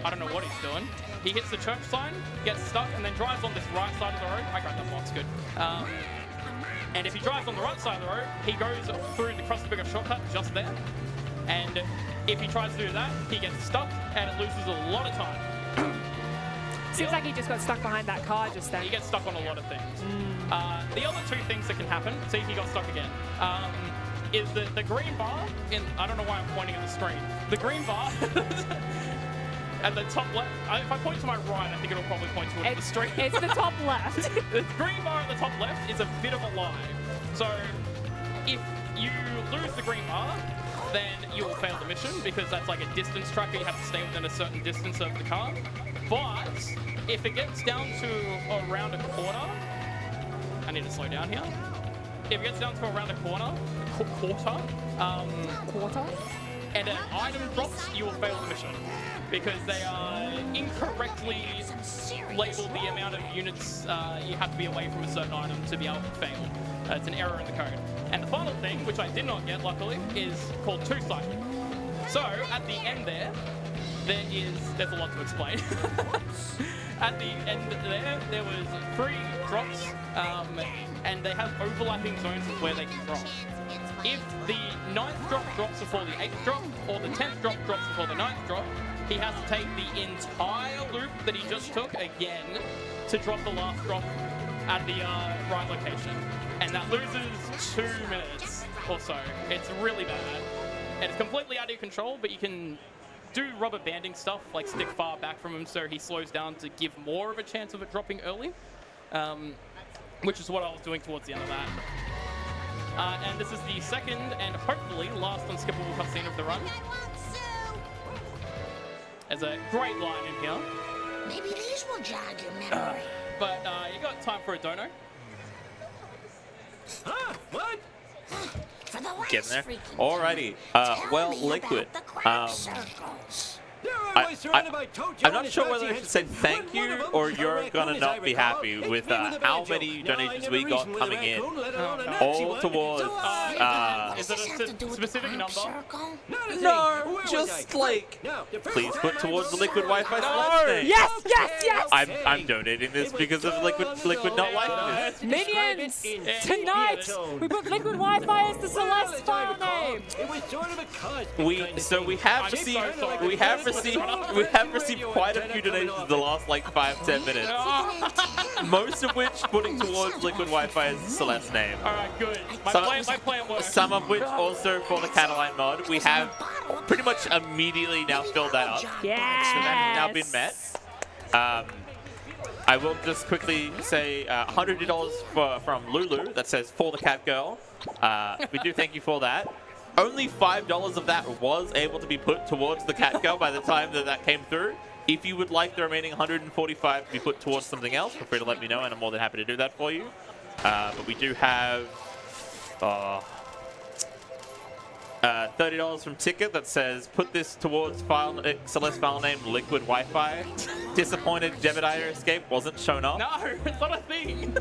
I don't know what he's doing. He hits the church sign, gets stuck, and then drives on this right side of the road. I grabbed that box, good. And if he drives on the right side of the road, he goes through the Crust Bigger shortcut just there. And if he tries to do that, he gets stuck, and it loses a lot of time. Seems like he just got stuck behind that car just then. He gets stuck on a lot of things. The other two things that can happen, see if he got stuck again, is the green bar in, I don't know why I'm pointing at the screen. The green bar at the top left, if I point to my right, I think it'll probably point towards the screen. It's the top left. The green bar at the top left is a bit of a lie. So if you lose the green bar, then you will fail the mission because that's like a distance tracker. You have to stay within a certain distance of the car. But if it gets down to around a quarter, I need to slow down here. If it gets down to around a quarter, and an item drops, you will fail the mission because they are incorrectly labeled the amount of units you have to be away from a certain item to be able to fail. It's an error in the code. And the final thing, which I did not get luckily, is called two-sided. So at the end there's a lot to explain. At the end there was 3 drops, and they have overlapping zones of where they can drop. If the 9th drop drops before the 8th drop, or the 10th drop drops before the 9th drop, he has to take the entire loop that he just took again to drop the last drop at the right location. And that loses 2 minutes or so. It's really bad. And it's completely out of your control, but you can do rubber banding stuff, like stick far back from him so he slows down to give more of a chance of it dropping early, which is what I was doing towards the end of that. And this is the second and hopefully last unskippable cutscene of the run. I want Sue. There's a great line in here. Maybe these will jog your memory. But you got time for a dono? Huh? What? For the last Getting there. freaking Alrighty. time, Well, tell me Liquid. about the crab circles. There I- I was surrounded by Tojo I'm not and sure his whether I Nazi should say henchmen. thank One you of them, or a you're raccoon, gonna as not I be recall, happy hit with me a how banjo. many Now I donations never we got reasoned with a coming in. raccoon, let alone a Nazi All one. towards, So I- What Is does it this a have to do with the specific crab number? circle? Not a thing. No, Where was just I? like, Now, the first please time put I towards the was Liquid there, Wi-Fi I Celeste thing. Yes, yes, yes! I'm donating this because of Liquid not liking this. Minions! Yeah. Tonight, we put Liquid Wi-Fi as the Celeste file name. It was sort of a cosmic We kind of so thing. we have I'm received so sorry. we have received quite a few donations in the last like 5-10 minutes. Most of which putting towards Liquid Wi-Fi as Celeste's name. Alright, good. My plan works. Some of which also for the Cataline mod. We have pretty much immediately now filled that up. So that's now been met. I will just quickly say $100 from Lulu that says for the cat girl. We do thank you for that. Only $5 of that was able to be put towards the cat girl by the time that came through. If you would like the remaining 145 to be put towards something else, feel free to let me know, and I'm more than happy to do that for you. But we do have $30 from Ticket that says put this towards Celeste file name Liquid Wi-Fi. Disappointed Jebediah escape wasn't shown up. No, it's not a thing.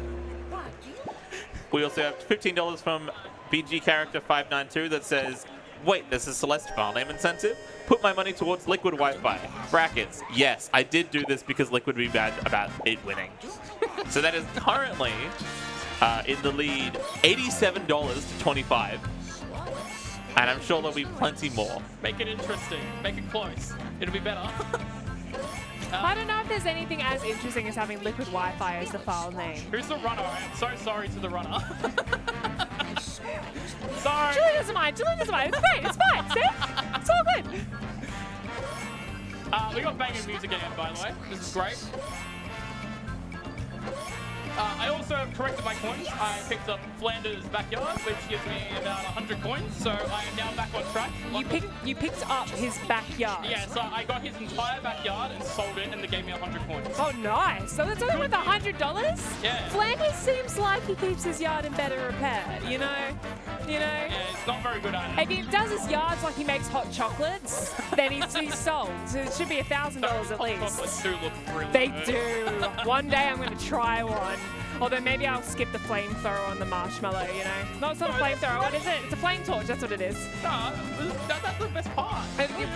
We also have $15 from BG Character 592 that says, wait, there's a Celeste file name incentive? Put my money towards Liquid Wi-Fi. Brackets, yes, I did do this because Liquid would be bad about it winning. So that is currently in the lead, $87 to 25. And I'm sure there'll be plenty more. Make it interesting. Make it close. It'll be better. I don't know if there's anything as interesting as having Liquid Wi-Fi as the file name. Who's the runner? I'm so sorry to the runner. Sorry. Julie doesn't mind. Julie doesn't mind. It's great. It's fine. See? It's all good. We got banging music again, by the way. This is great. I also corrected my coins. I picked up Flanders' backyard, which gives me about 100 coins, so I am now back on track. You picked up his backyard. Yeah, so I got his entire backyard and sold it, and they gave me 100 coins. Oh, nice. So that's only worth $100? Yeah. Flanders seems like he keeps his yard in better repair, you know? Yeah, it's not very good at it. If he does his yards like he makes hot chocolates, then he's sold. So it should be $1,000 at least. Chocolates do look really They good. do. One day I'm going to try one. Although maybe I'll skip the flamethrower on the marshmallow, you know? No, it's not a flamethrower. What is it? It's a flame torch. That's what it is. No, that's the best part.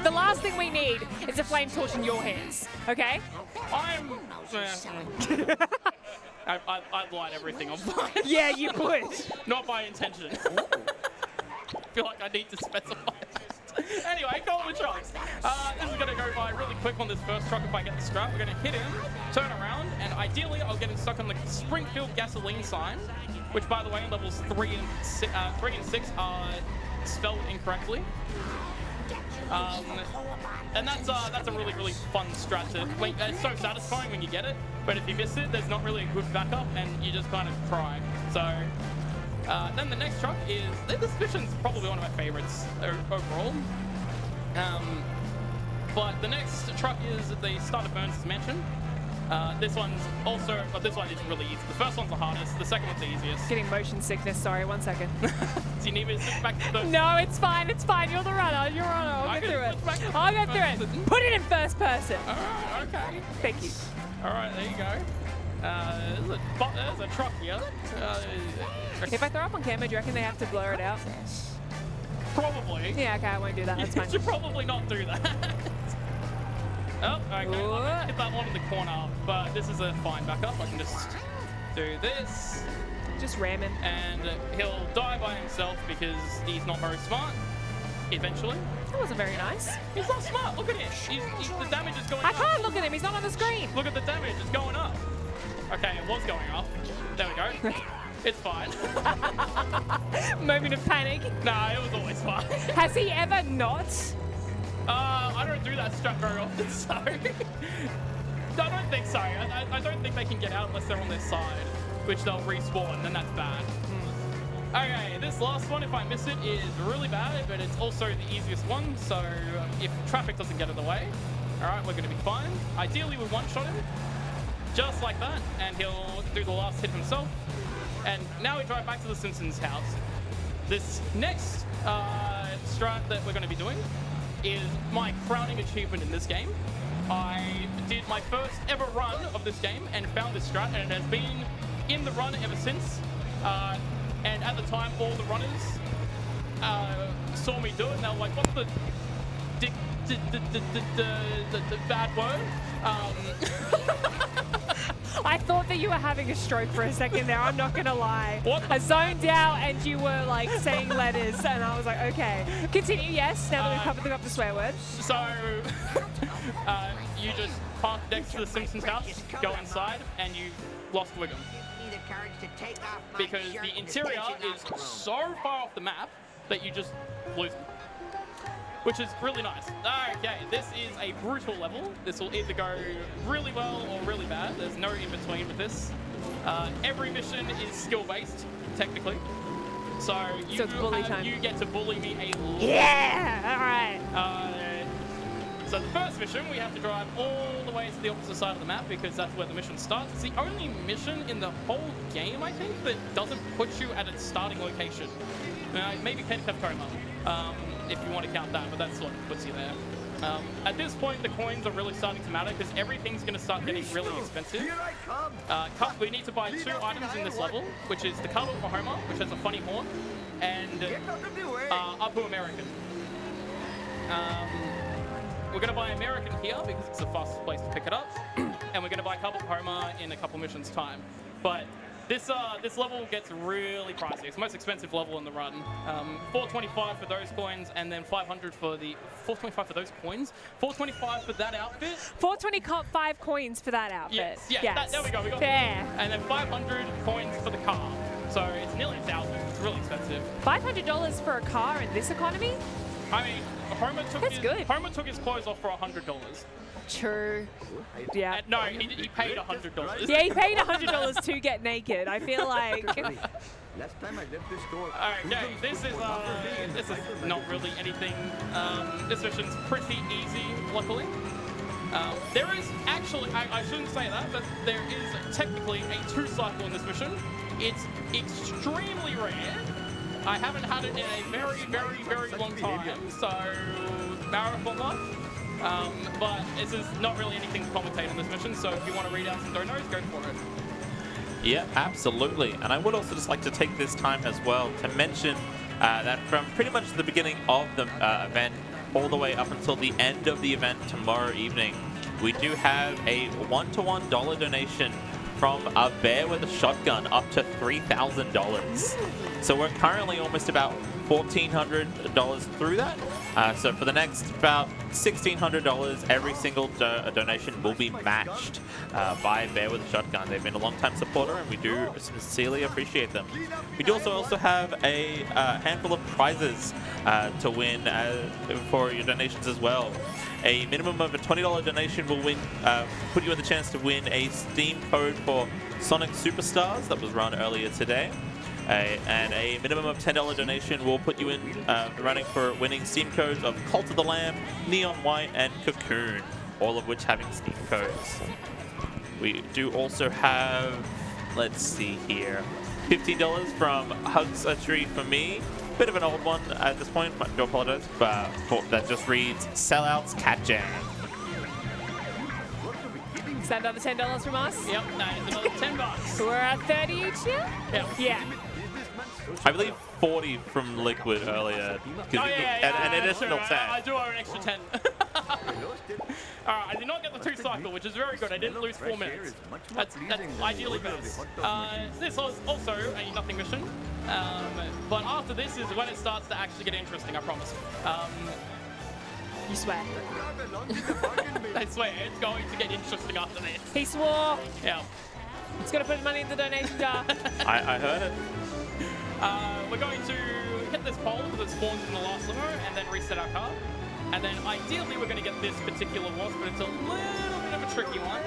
The last thing we need is a flame torch in your hands, okay? I'd light everything on fire. Yeah, you would. Not by intention. I feel like I need to specify that. Anyway, Golden Trucks. This is going to go by really quick on this first truck if I get the strap. We're going to hit him, turn around, and ideally I'll get him stuck on the Springfield gasoline sign, which, by the way, levels 3 and 6 are spelled incorrectly. And that's a really, really fun strat to link. It's so satisfying when you get it, but if you miss it, there's not really a good backup, and you just kind of cry. So then the next truck is, this mission's probably one of my favorites overall. But the next truck is the start of Burns' Mansion. This one's also, but this one is really easy. The first one's the hardest, the second one's the easiest. Getting motion sickness. Sorry, 1 second. Do you need me to switch back to the... No, it's fine. It's fine. You're the runner. You're runner. I'll get through it. I'll get through it. Put it in first person. Alright, okay. Thank you. Alright, there you go. There's a truck here. If I throw up on camera, do you reckon they have to blur it out? Probably. Yeah, okay, I won't do that. That's You fine. should probably not do that. Oh, okay. I'll hit that one in the corner, but this is a fine backup. I can just do this. Just ram him. And he'll die by himself because he's not very smart. Eventually. That wasn't very nice. He's not smart. Look at him. The damage is going I up. can't look at him. He's not on the screen. Look at the damage. It's going up. Okay, it was going up. There we go. It's fine. Moment of panic. Nah, it was always fine. Has he ever not? I don't do that strat very often, so... I don't think so. I don't think they can get out unless they're on their side, which they'll respawn, and that's bad. Okay, this last one, if I miss it, is really bad, but it's also the easiest one. So if traffic doesn't get in the way, all right, we're going to be fine. Ideally, we one-shot him, just like that, and he'll do the last hit himself. And now we drive back to the Simpsons house. This next strat that we're going to be doing is my crowning achievement in this game. I did my first ever run of this game and found this strat, and it has been in the run ever since. And at the time, all the runners saw me do it, and they were like, what's the bad word? I thought that you were having a stroke for a second there, I'm not gonna lie. What? I zoned out and you were like saying letters and I was like, okay. Continue, yes, now that we've covered up the swear word. So, you just park next to the Simpsons house, go inside, and you lost Wiggum. Because the interior is so far off the map that you just lose them. Which is really nice. Okay, this is a brutal level. This will either go really well or really bad. There's no in between with this. Every mission is skill-based, technically. So you, you get to bully me a lot. Yeah, all right. So the first mission, we have to drive all the way to the opposite side of the map because that's where the mission starts. It's the only mission in the whole game, I think, that doesn't put you at its starting location. Maybe Pentacoma, if you want to count that, but that's what puts you there. At this point, the coins are really starting to matter because everything's going to start getting really expensive. We need to buy 2 items in this level, which is the Carvel for Homer, which has a funny horn, and Apu American. We're going to buy American here because it's the fastest place to pick it up, and we're going to buy Carvel for Homer in a couple missions time. But this level gets really pricey. It's the most expensive level in the run. 425 for those coins, and then 500 for the 425 for those coins. 425 for that outfit. 425 coins for that outfit. Yes, yeah, there we go. We got fair. And then 500 coins for the car. So it's nearly 1,000. It's really expensive. $500 for a car in this economy? I mean, Homer took his clothes off for $100. True. Yeah. No, he paid $100. Yeah, he paid $100 to get naked. I feel like. Last time I left this store. Okay, this is not really anything. This mission's pretty easy, luckily. There is actually, I shouldn't say that, but there is technically a 2-cycle in this mission. It's extremely rare. I haven't had it in a very, very, very long time, so marathon luck. But this is not really anything to commentate on this mission, so if you want to read out some donos, go for it. Yeah, absolutely. And I would also just like to take this time as well to mention that from pretty much the beginning of the event all the way up until the end of the event tomorrow evening, we do have a $1-to-$1 donation from a bear with a shotgun up to $3,000. So we're currently almost about $1,400 through that. So for the next about $1,600, every single donation will be matched by Bear with a Shotgun. They've been a long-time supporter, and we do sincerely appreciate them. We do also have a handful of prizes to win for your donations as well. A minimum of a $20 donation will put you in the chance to win a Steam code for Sonic Superstars that was run earlier today. And a minimum of $10 donation will put you in the running for winning Steam codes of Cult of the Lamb, Neon White, and Cocoon, all of which having Steam codes. We do also have, let's see here, $15 from Hugs a Tree for me. Bit of an old one at this point, I do apologize, but that just reads Sellouts Cat Jam. Is that another $10 from us? Yep, that is another $10. We're at 30 each now? Yep. Yeah. I believe 40 from Liquid earlier. An additional 10. I do owe an extra 10. Alright, I did not get the 2-cycle, which is very good. I didn't lose 4 minutes. That's ideally best. This was also a nothing mission. But after this is when it starts to actually get interesting, I promise. You swear. I swear, it's going to get interesting after this. He swore. Yeah. He's going to put money in the donation jar. I heard it. We're going to hit this pole that spawns in the last limo and then reset our car. And then ideally we're going to get this particular wasp, but it's a little bit of a tricky one.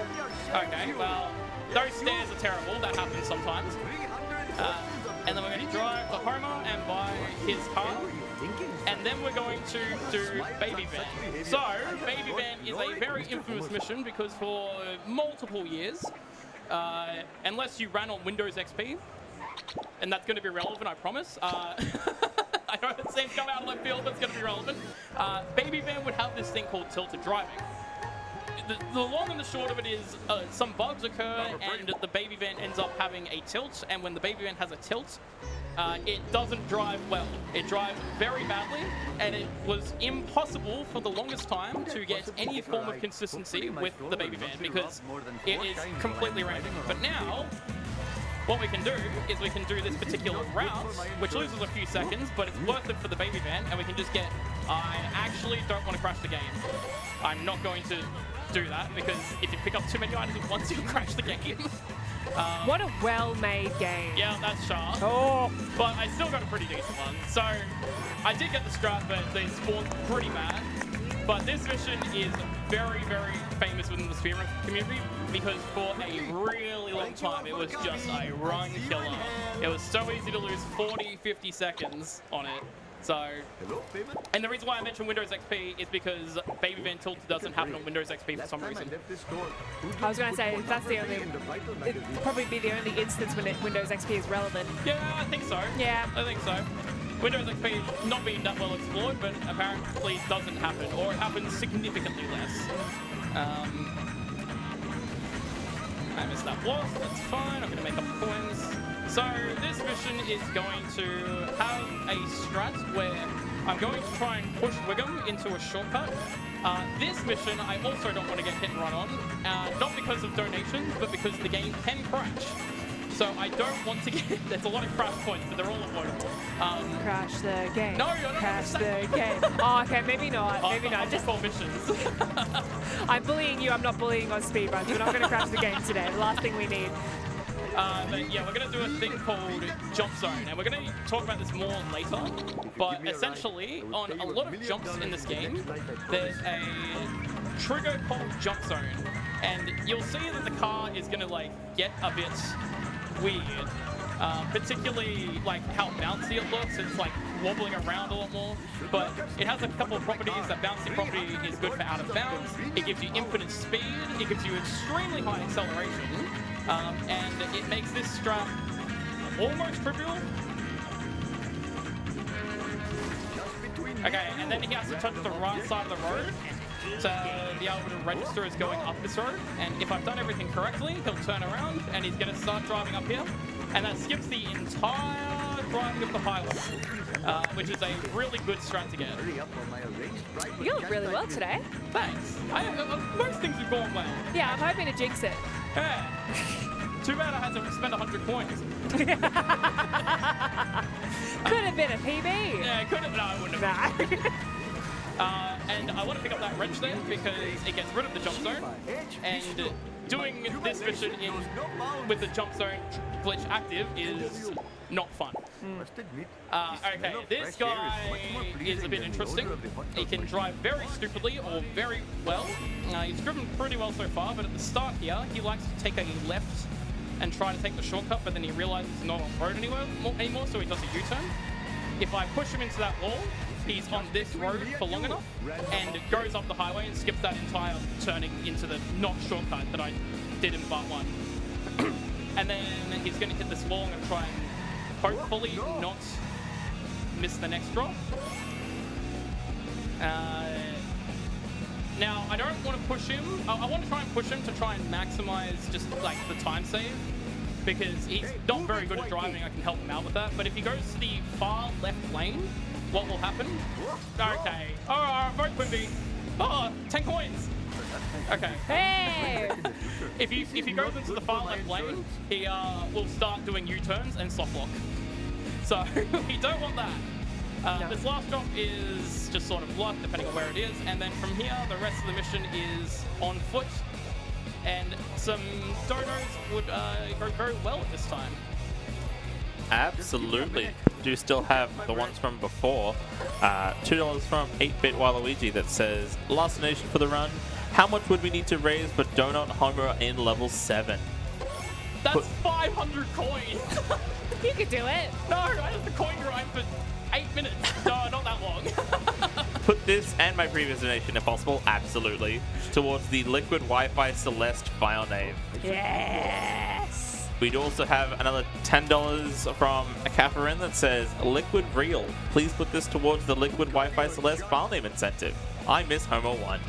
Okay, well, those stairs are terrible. That happens sometimes. and then we're going to drive to Homer and buy his car. And then we're going to do Baby Van. So, Baby Van is a very infamous mission because for multiple years, unless you ran on Windows XP, and that's going to be relevant, I promise. I know it seems to come out of left field, but it's going to be relevant. Baby Van would have this thing called tilted driving. The long and the short of it is some bugs occur and the Baby Van ends up having a tilt, and when the Baby Van has a tilt, it doesn't drive well. It drives very badly, and it was impossible for the longest time to get any form of consistency with the Baby Van because it is completely random. But now, what we can do is we can do this particular route, which loses a few seconds, but it's worth it for the Baby Van, and we can just get... I actually don't want to crash the game. I'm not going to do that, because if you pick up too many items at once, you'll crash the game. What a well-made game. Yeah, that's sharp. Oh. But I still got a pretty decent one. So, I did get the strat, but they spawned pretty bad. But this mission is very, very famous within the speedrun community because for a really long time, it was just a run killer. It was so easy to lose 40, 50 seconds on it. So, and the reason why I mentioned Windows XP is because Baby Van Tilt doesn't happen on Windows XP for some reason. I was going to say, that's the only, it'd probably be the only instance when Windows XP is relevant. Yeah, I think so. Yeah. I think so. Windows XP is not being that well explored, but apparently it doesn't happen, or it happens significantly less. I missed that block, that's fine, I'm going to make up coins. So this mission is going to have a strat where I'm going to try and push Wiggum into a shortcut. This mission I also don't want to get hit and run on, not because of donations, but because the game can crash. So I don't want to get... There's a lot of crash points, but they're all avoidable. Crash the game. No, you're not. Crash the game. Oh, okay, maybe not. Maybe not. Just 4 missions. I'm bullying you. I'm not bullying on speedruns. We're not going to crash the game today. The last thing we need. But yeah, we're going to do a thing called jump zone, and we're going to talk about this more later. But essentially, on a lot of jumps in this game, there's a trigger called jump zone, and you'll see that the car is going to like get a bit weird, particularly like how bouncy it looks. It's like wobbling around a lot more, but it has a couple of properties. That bouncy property is good for out of bounds. It gives you infinite speed. It gives you extremely high acceleration. And it makes this strat almost trivial. Okay, and then he has to touch the right side of the road to be able to register as going up this road. And if I've done everything correctly, he'll turn around and he's going to start driving up here. And that skips the entire driving of the highway, which is a really good strat to get. You look really well today. Thanks. Most things have gone well. Yeah, I'm hoping to jinx it. Yeah. Too bad I had to spend 100 coins. Could have been a PB. Yeah, could have. No, I wouldn't have. And I want to pick up that wrench there because it gets rid of the jump zone. And doing this mission with the jump zone glitch active is not fun. Okay, this guy is a bit interesting. He can drive very stupidly or very well. He's driven pretty well so far, but at the start here, he likes to take a left and try to take the shortcut, but then he realizes he's not on the road anymore, so he does a U-turn. If I push him into that wall, he's on this road for long enough and goes up the highway and skips that entire turning into the not shortcut that I did in part 1. And then he's going to hit this wall and try and hopefully not miss the next drop. Now, I don't want to push him. I want to try and push him to try and maximize just like the time save because he's not very good at driving. I can help him out with that. But if he goes to the far left lane, what will happen? Okay. Alright, very quickly. Oh, 10 coins. Okay. Hey! If he goes into the far left lane, he will start doing U-turns and soft lock. So we don't want that. No. This last drop is just sort of luck, depending on where it is. And then from here, the rest of the mission is on foot. And some donos would go very well at this time. Absolutely. Do still have the ones from before. $2 from 8-Bit Waluigi that says, last donation for the run. How much would we need to raise for Donut Homer in level 7? That's 500 coins! You could do it. No, I had the coin grind for 8 minutes. No, not that long. Put this and my previous donation, if possible, absolutely, towards the LiquidWiFi Celeste file name. Yes. We'd also have another $10 from a Catherine that says Liquid Real. Please put this towards the LiquidWiFi Celeste file name incentive. I miss Homo 1.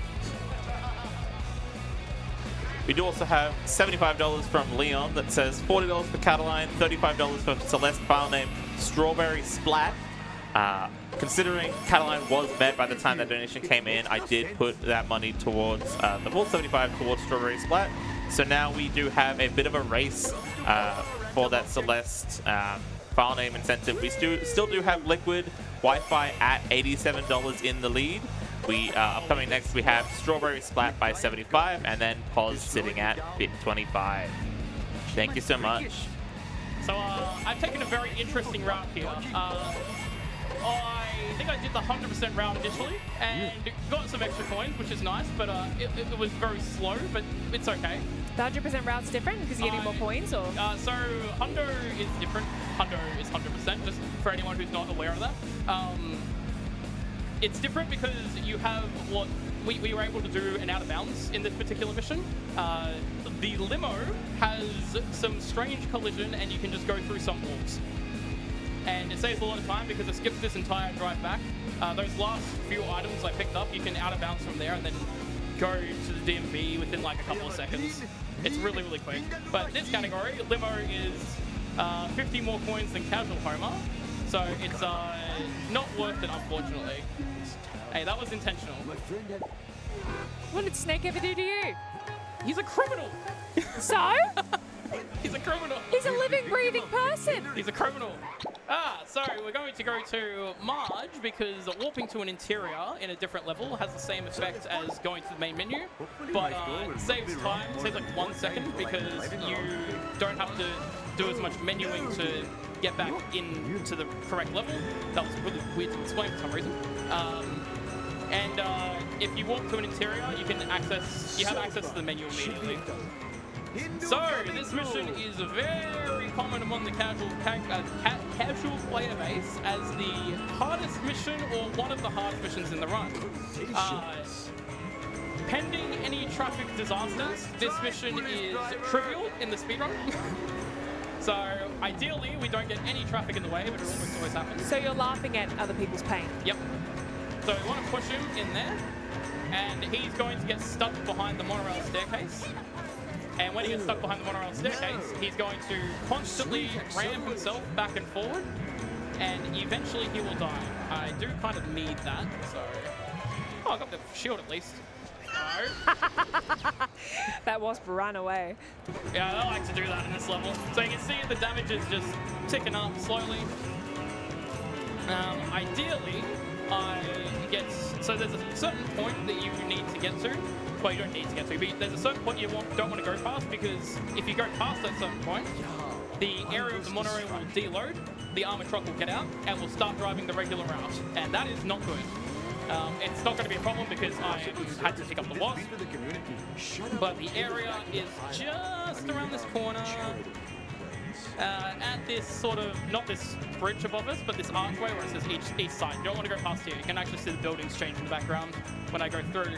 We do also have $75 from Leon that says $40 for Cataline, $35 for Celeste file name Strawberry Splat. Considering Cataline was met by the time that donation came in, I did put that money towards the full 75 towards Strawberry Splat. So now we do have a bit of a race for that Celeste file name incentive. We still do have Liquid Wi-Fi at $87 in the lead. Upcoming next, we have Strawberry Splat by 75, and then Pause sitting at bit 25. Thank you so much. So I've taken a very interesting route here. I think I did the 100% route initially and got some extra coins, which is nice, but it was very slow, but it's okay. The 100% route's different because you're getting more points, or? So Hundo is different. Hundo is 100%, just for anyone who's not aware of that. It's different because you have what we were able to do an out of bounds in this particular mission. The limo has some strange collision and you can just go through some walls. And it saves a lot of time because it skips this entire drive back. Those last few items I picked up, you can out of bounds from there and then go to the DMV within like a couple of seconds. It's really, really quick. But this category, limo is 50 more coins than casual Homer. So it's not worth it, unfortunately. Hey, that was intentional. What did Snake ever do to you? He's a criminal. So? He's a criminal. He's a living, breathing person. He's a criminal. So we're going to go to Marge because warping to an interior in a different level has the same effect as going to the main menu, but saves time, saves like 1 second because you don't have to do as much menuing to get back into the correct level. That was really weird to explain for some reason. And if you walk to an interior, you have access to the menu immediately. So this mission is very common among the casual player base as the hardest mission or one of the hardest missions in the run. Pending any traffic disasters, this mission is trivial in the speedrun. So ideally, we don't get any traffic in the way, but it almost always happens. So you're laughing at other people's pain. Yep. So we want to push him in there, and he's going to get stuck behind the monorail staircase. And when he gets stuck behind the monorail staircase, he's going to constantly ram himself back and forward, and eventually he will die. I do kind of need that, so... Oh, I got the shield at least. No. That wasp ran away. Yeah, I like to do that in this level. So you can see the damage is just ticking up slowly. Ideally, so there's a certain point that you need to get to. Well, you don't need to get to, but there's a certain point you don't want to go past because if you go past that certain point, the area of the monorail will deload, the armored truck will get out, and will start driving the regular route. And that is not good. It's not going to be a problem because I had to pick up the wasp, but the area is just around this corner. At this sort of, not this bridge above us, but this archway where it says east side. You don't want to go past here. You can actually see the buildings change in the background when I go through.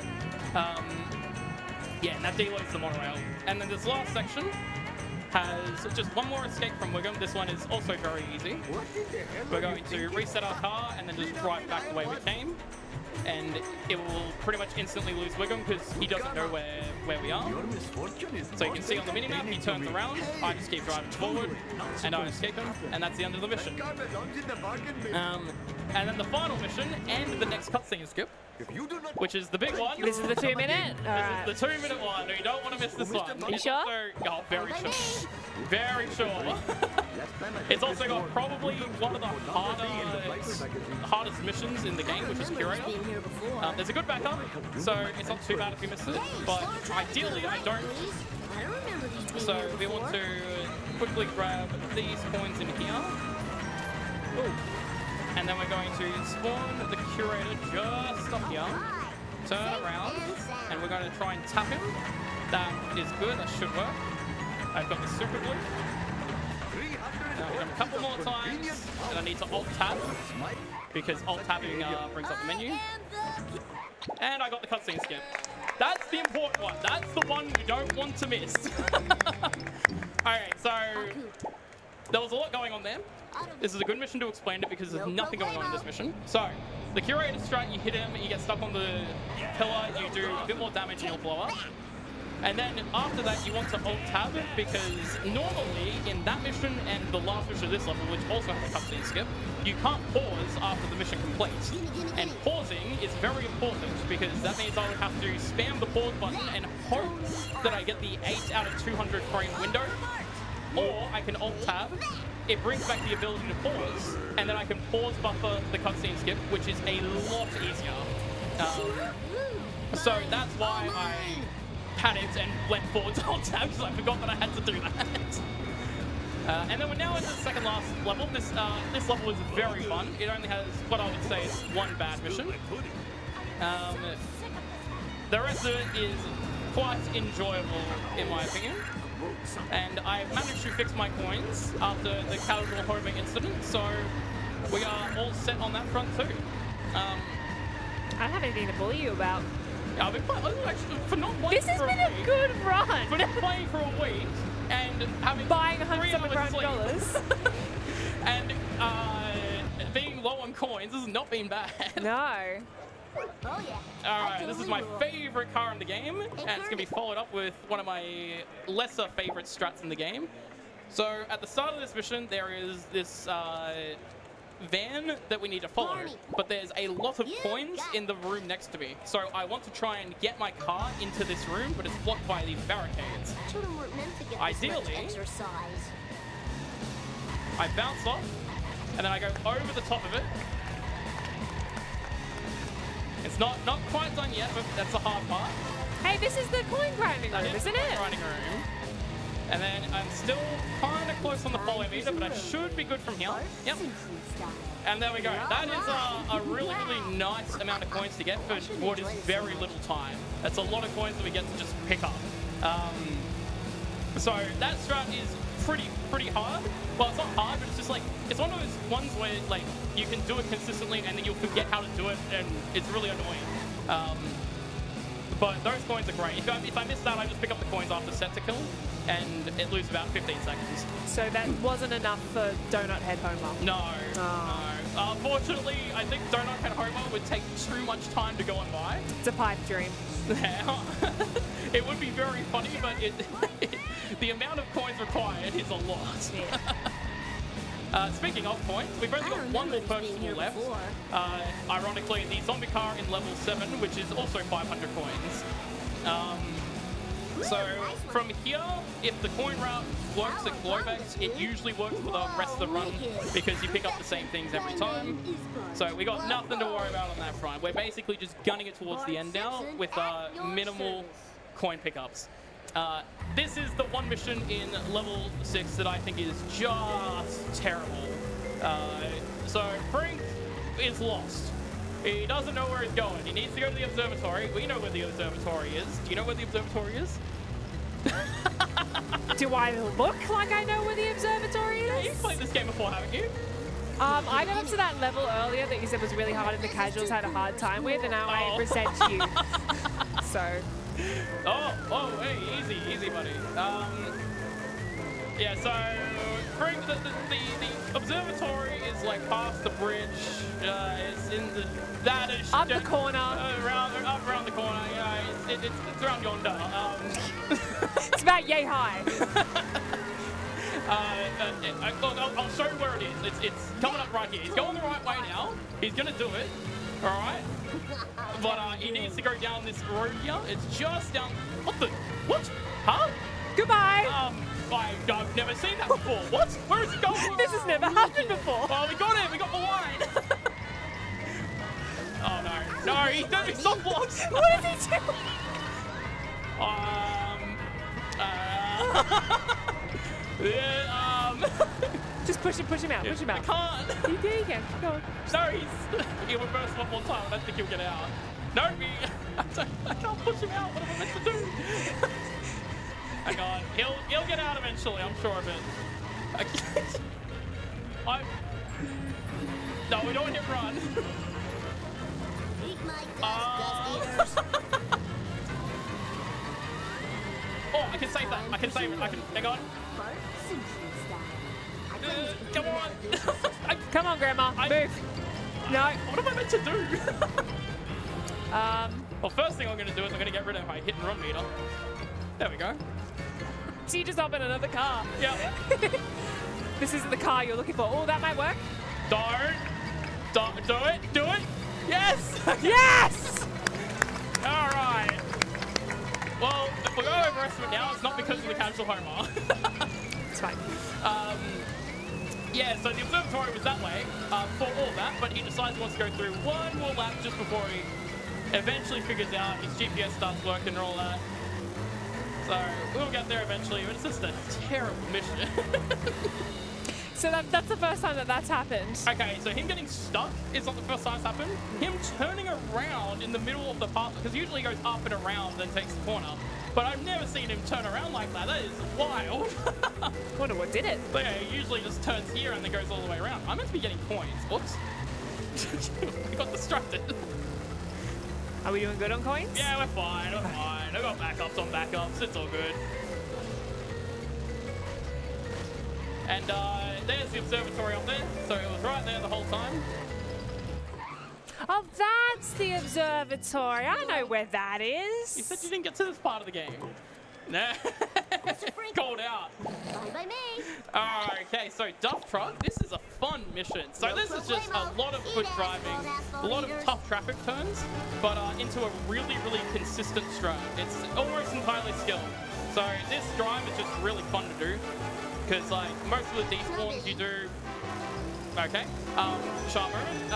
Yeah, and that deloads the monorail. And then this last section has just one more escape from Wiggum. This one is also very easy. We're going to reset our car and then just drive back the way we came. And it will pretty much instantly lose Wiggum because he doesn't know where we are. So you can see on the minimap, he turns around, I just keep driving forward, and I escape him, and that's the end of the mission. And then the final mission, and the next cutscene skip, which is the big one. This is the 2 minute? Alright. This is the 2 minute one. You don't want to miss this one. You sure? Oh, very sure. Very sure. It's also got probably one of the hardest missions in the game, which is Curator. There's a good backup, so it's not too bad if you miss it, but ideally I don't. So we want to quickly grab these coins in here. And then we're going to spawn the Curator just up here, turn around, and we're going to try and tap him. That is good, that should work. I've got the super glue. hit him a couple more times, and I need to alt-tab, because alt-tabbing brings up the menu. And I got the cutscene skip. That's the important one. That's the one you don't want to miss. Alright, so there was a lot going on there. This is a good mission to explain it because there's nothing going on in this mission. So, the curator strike, you hit him, you get stuck on the pillar, you do a bit more damage and you'll blow up. And then after that, you want to alt-tab because normally in that mission and the last mission of this level, which also has a cutscene skip, you can't pause after the mission completes. And pausing is very important because that means I would have to spam the pause button and hope that I get the 8 out of 200 frame window, or I can alt-tab. It brings back the ability to pause, and then I can pause buffer the cutscene skip, which is a lot easier. So that's why I panicked and went forward to alt-tab because I forgot that I had to do that. And then we're now into the second last level. This level is very fun. It only has what I would say is one bad mission. The rest of it is quite enjoyable in my opinion. And I managed to fix my coins after the casual homing incident, so we are all set on that front too. I don't have anything to bully you about. I've been actually, for not playing This has for been a a week, good run. for not playing for a week and having Buying 3 hours sleep $100 and being low on coins, this has not been bad. No. Oh yeah. Alright, this is my favorite car in the game, and it's going to be followed up with one of my lesser favorite strats in the game. So, at the start of this mission, there is this van that we need to follow, but there's a lot of coins in the room next to me. So, I want to try and get my car into this room, but it's blocked by these barricades. Children weren't meant to get Ideally, this much exercise. I bounce off, and then I go over the top of it. It's not quite done yet, but that's the hard part. Hey, this is the coin grinding room, That is isn't the it? grinding room. And then I'm still kind of close on the follow meter, but I should be good from here. Yep. And there we go. That is a really, really nice amount of coins to get for what is very little time. That's a lot of coins that we get to just pick up. So that strat is pretty hard. Well, it's not hard, but it's just like, it's one of those ones where like you can do it consistently and then you'll forget how to do it, and it's really annoying. But those coins are great. If I miss that, I just pick up the coins after set to kill, and it loses about 15 seconds. So that wasn't enough for Donut Head Homer. No, Oh. no. Unfortunately, I think Donut Head Homer would take too much time to go on by. It's a pipe dream. It would be very funny, but the amount of coins required is a lot. Yeah. Speaking of coins, we've only got one more purchasable left. Ironically, the zombie car in level 7, which is also 500 coins. So from here, if the coin route works at Globex, it usually works for the rest of the run because you pick up the same things every time. So we got nothing to worry about on that front. We're basically just gunning it towards the end now with minimal coin pickups. This is the one mission in level 6 that I think is just terrible. So Frank is lost. He doesn't know where he's going. He needs to go to the observatory. We know where the observatory is. Do you know where the observatory is? Do I look like I know where the observatory Yeah, is? you've played this game before, haven't you? I got up to that level earlier that you said was really hard and the casuals had a hard time with, and now I resent you. So. Oh, hey, easy, buddy. Yeah, so Frank, the observatory is like past the bridge. It's in the Up the corner. around the corner. Yeah, it's around yonder. It's about yay high. I'll show you where it is. It's coming up right here. He's going the right way now. He's gonna do it. All right. But he needs to go down this road here. It's just down. What? Huh? Goodbye. I've never seen that before. What? Where is he going? This has never happened before. Oh, we got it. We got the line. Oh no! No, he's doing soft blocks. What is he doing? Just push him out. Push him I out. can't. You can. Go on. No, he'll reverse one more time. I don't think he'll get out. No, I can't push him out. What am I meant to do? Hang on. He'll get out eventually. I'm sure of it. No, we don't hit run. Eat my dust, dust eaters. Oh, I can save that. I can save it. I can. Hang on. Bart Simpson style. I thought you Come on. Come on, Grandma. Move. No. What am I meant to do? Well, first thing I'm going to do is I'm going to get rid of my hit and run meter. There we go. So you just hop in another car. Yeah. This isn't the car you're looking for. Oh, that might work. Don't do it. Do it. Yes. Yes! All right. Well, if we're going to overestimate now, it's not because of the casual homer. It's fine. Yeah, so the observatory was that way for all that, but he decides he wants to go through one more lap just before he eventually figures out his GPS starts working and all that. So we'll get there eventually, but it's just a terrible mission. So that's the first time that's happened. Okay, so him getting stuck is not the first time it's happened. Him turning around in the middle of the path, because usually he goes up and around, then takes the corner. But I've never seen him turn around like that. That is wild. Wonder what did it. So yeah, he usually just turns here and then goes all the way around. I'm meant to be getting points. Oops. I got distracted. Are we doing good on coins? Yeah, we're fine. We're fine. I got backups on backups. It's all good. And there's the observatory up there. So it was right there the whole time. Oh, that's the observatory. I know where that is. You said you didn't get to this part of the game. Nah. Called out. Bye by me. Okay, so Duff Truck, this is a fun mission. So this is just a lot of quick driving, a lot of tough traffic turns, but into a really, really consistent strat. It's almost entirely skill. So this drive is just really fun to do, because like most of the despawns you do, okay, sharp moment.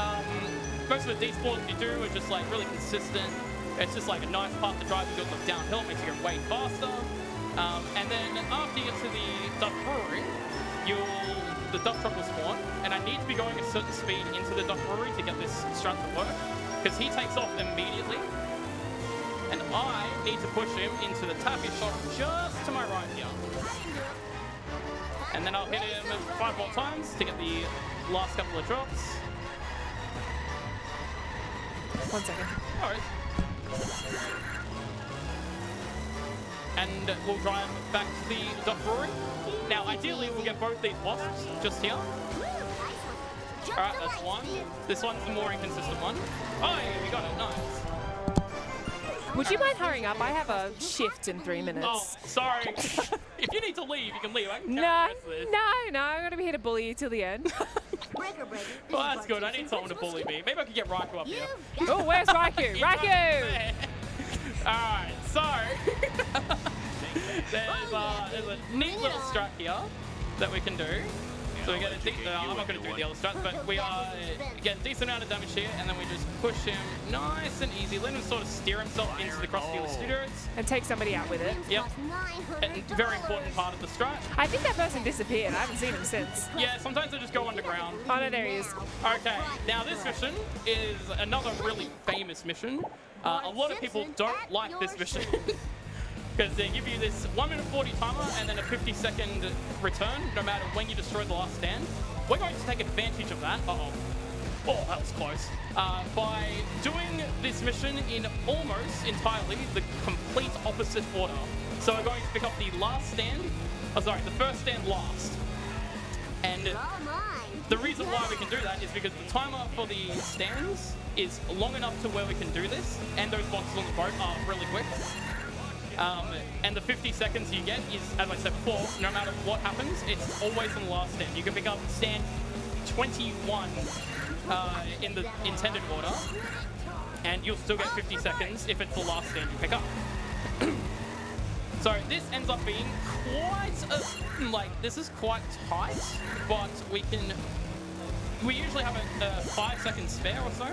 Most of the despawns you do are just like really consistent. It's just like a nice path to drive. You go downhill, makes you go way faster. And then after you get to the Duff Brewery, the Duff Truck will spawn, and I need to be going a certain speed into the Duff Brewery to get this strat to work, because he takes off immediately, and I need to push him into the taffy shop just to my right here. And then I'll hit him 5 more times to get the last couple of drops. 1 second. All right. And we'll drive back to the Duff Brewery. Now, ideally, we'll get both these wasps just here. All right, that's one. This one's the more inconsistent one. Oh, yeah, we got it. Nice. Would you mind hurrying up? I have a shift in 3 minutes. Oh, sorry. If you need to leave, you can leave. I can No, carry the rest of this. no, I'm going to be here to bully you till the end. Breaker, breaker. Well, that's good. I need someone to bully me. Maybe I could get Raikou up here. Oh, where's Raikou? He's right Raikou! there. Alright, so there's a neat little strat here that we can do. So we get a I'm not going to do the other strats, but we get a decent amount of damage here, and then we just push him nice and easy. Let him sort of steer himself into the cross-dealer studios. And take somebody out with it. Yep. And very important part of the strat. I think that person disappeared. I haven't seen him since. Yeah, sometimes they just go underground. Oh, no, there he is. Okay, now this mission is another really famous mission. A lot of people don't like this mission because they give you this 1 minute 40 timer and then a 50-second return no matter when you destroy the last stand. We're going to take advantage of that. Uh-oh. Oh, that was close. By doing this mission in almost entirely the complete opposite order. So we're going to pick up the last stand, the first stand last. And the reason why we can do that is because the timer for the stands is long enough to where we can do this, and those boxes on the boat are really quick. And the 50 seconds you get is, as I said before, no matter what happens, it's always on the last stand. You can pick up stand 21 in the intended order, and you'll still get 50 seconds if it's the last stand you pick up. So this ends up being quite this is quite tight, but we usually have a 5 second spare or so,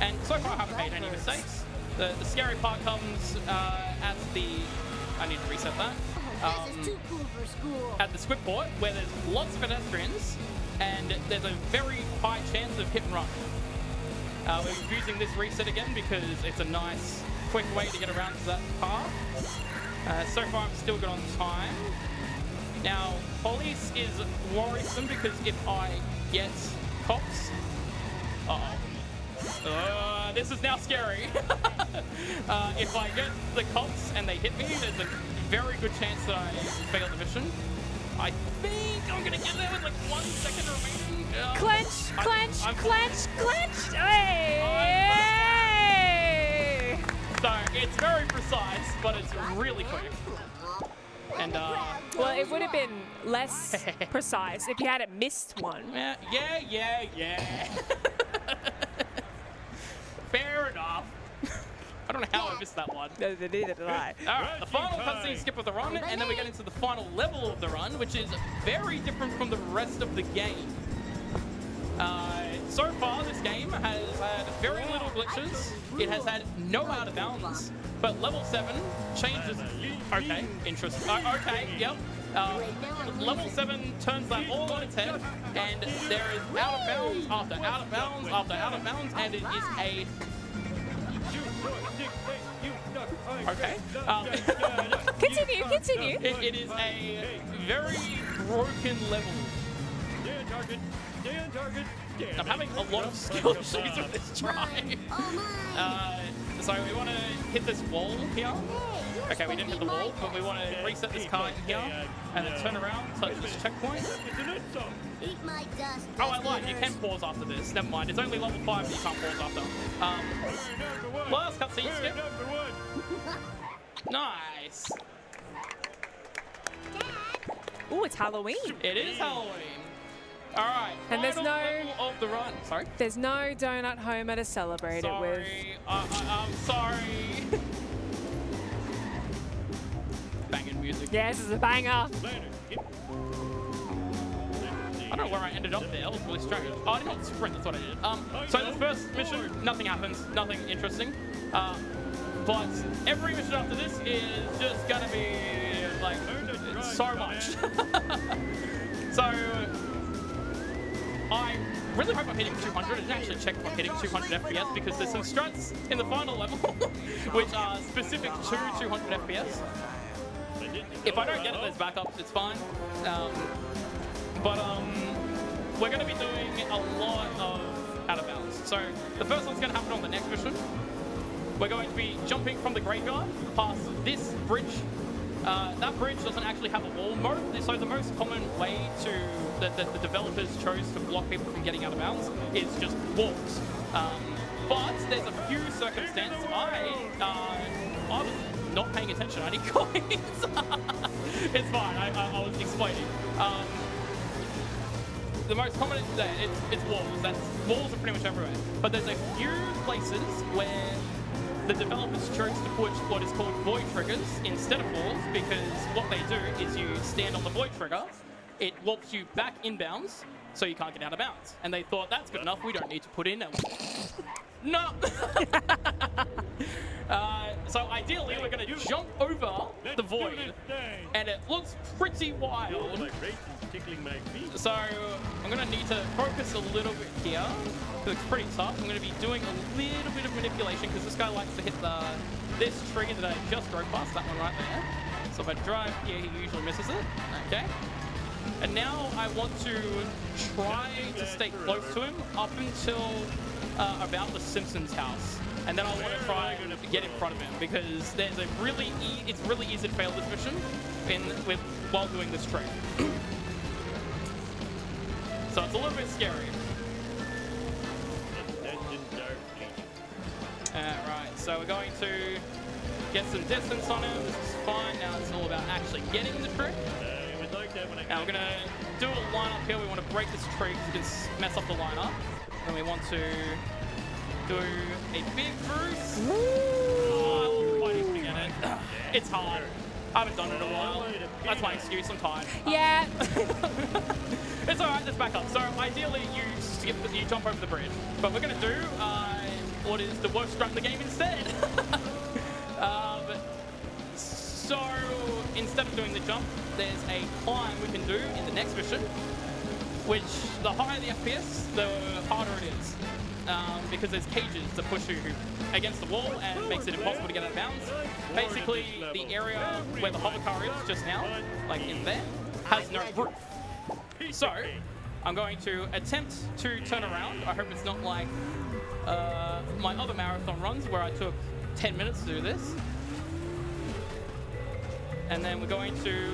and so far I haven't made any mistakes. The scary part comes at the, I need to reset that, at the squid port where there's lots of pedestrians and there's a very high chance of hit and run. We're using this reset again because it's a nice quick way to get around to that path. So far I'm still good on time. Now, police is worrisome because if I get cops. This is now scary. If I get the cops and they hit me, there's a very good chance that I fail the mission. I think I'm gonna get there with like 1 second remaining. Clench, clench, clench, clench. Hey! So it's very precise, but it's really quick. And Well, it would have been less precise if you hadn't missed one. yeah. Fair enough. I don't know how I missed that one. No, neither did I. Alright, the final cutscene skip of the run, and then we get into the final level of the run, which is very different from the rest of the game. So far, this game has had very little glitches. It has had no out of bounds, but level 7 changes. Okay, interesting. Okay, yep. Level 7 turns that all on its head, and there is out of bounds after out of bounds after out of bounds, and it is a. Okay. Continue. It is a very broken level. I'm having a lot of skill issues with this try. So we want to hit this wall here. Okay, we didn't hit the wall, but we want to reset this car in here and then turn around, touch this checkpoint. Eat my dust. Oh, I lied. You can pause after this. Never mind. It's only level 5 that you can't pause after. Last cutscene skip. Nice. Ooh, it's Halloween. It is Halloween. All right. And there's final no- level of the run. Sorry. There's no donut Homer to celebrate it with. Sorry. I'm sorry. Banging music. Yeah, this is a banger. I don't know where I ended up there. I was really strange. Oh, I did not sprint. That's what I did. So this first mission, nothing happens. Nothing interesting. But every mission after this is just gonna be like so much. So I really hope I'm hitting 200. I didn't actually check if I'm hitting 200 FPS because there's some struts in the final level which are specific to 200 FPS. If I don't get it, there's backups. It's fine. We're going to be doing a lot of out of bounds. So the first one's going to happen on the next mission. We're going to be jumping from the graveyard past this bridge. That bridge doesn't actually have a wall mode, so the most common way that the developers chose to block people from getting out of bounds is just walls. But there's a few circumstances I was not paying attention. I need coins. It's fine. I was explaining. The most common it's walls. Walls are pretty much everywhere. But there's a few places where the developers chose to put what is called void triggers instead of walls, because what they do is you stand on the void trigger, it warps you back inbounds, so you can't get out of bounds. And they thought that's good enough. We don't need to put in a no. So ideally, we're going to jump over the void, and it looks pretty wild. So I'm going to need to focus a little bit here, because it's pretty tough. I'm going to be doing a little bit of manipulation, because this guy likes to hit this tree that I just drove past, that one right there. So if I drive here, he usually misses it. Okay. And now I want to try to stay close to him up until about the Simpsons house. And then I want to try and get in front of him, because there's a it's really easy to fail this mission while doing this trick. So it's a little bit scary. Alright, so we're going to get some distance on him. This is fine. Now it's all about actually getting the trick. Now we're going to do a lineup here. We want to break this tree because it can mess up the lineup. And we want to do a big Bruce. Oh, I didn't get it. It's hard. I haven't done it in a while. That's my excuse. I'm tired. Yeah. It's alright, let's back up. So ideally you jump over the bridge. But we're going to do what is the worst strat in the game instead. So instead of doing the jump, there's a climb we can do in the next mission, which the higher the FPS, the harder it is. Because there's cages that push you against the wall and makes it impossible to get out of bounds. Basically, the area where the hover car is just now, like in there, has no roof. So, I'm going to attempt to turn around. I hope it's not like my other marathon runs where I took 10 minutes to do this. And then we're going to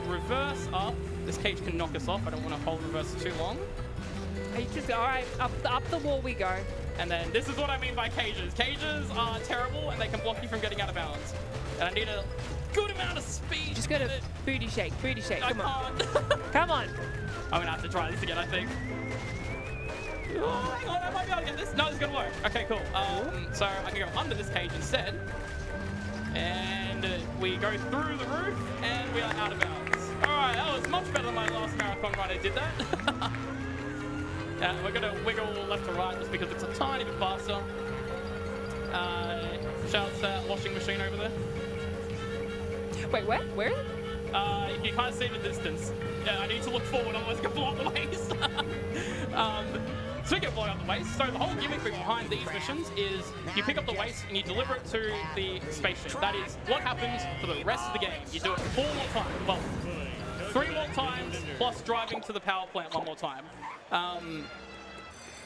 reverse up. This cage can knock us off. I don't want to hold reverse too long. You just all right, up the wall we go. And then this is what I mean by cages. Cages are terrible and they can block you from getting out of bounds. And I need a good amount of speed. Just go to booty shake, come on. Can't. Come on. I'm gonna have to try this again, I think. Oh, hang on, I might be able to get this. No, this is gonna work. Okay, cool. So I can go under this cage instead. And we go through the roof and we are out of bounds. All right, that was much better than my last marathon run. I did that. We're gonna wiggle left to right just because it's a tiny bit faster. Shouts to that washing machine over there. Wait, where is it? You can't see the distance. I need to look forward, otherwise I can blow up the waist. Speaking of blowing up the waist, so the whole gimmick behind these missions is you pick up the waste and you deliver it to the spaceship. That is what happens for the rest of the game. You do it 4 more times. Well, 3 more times plus driving to the power plant 1 more time.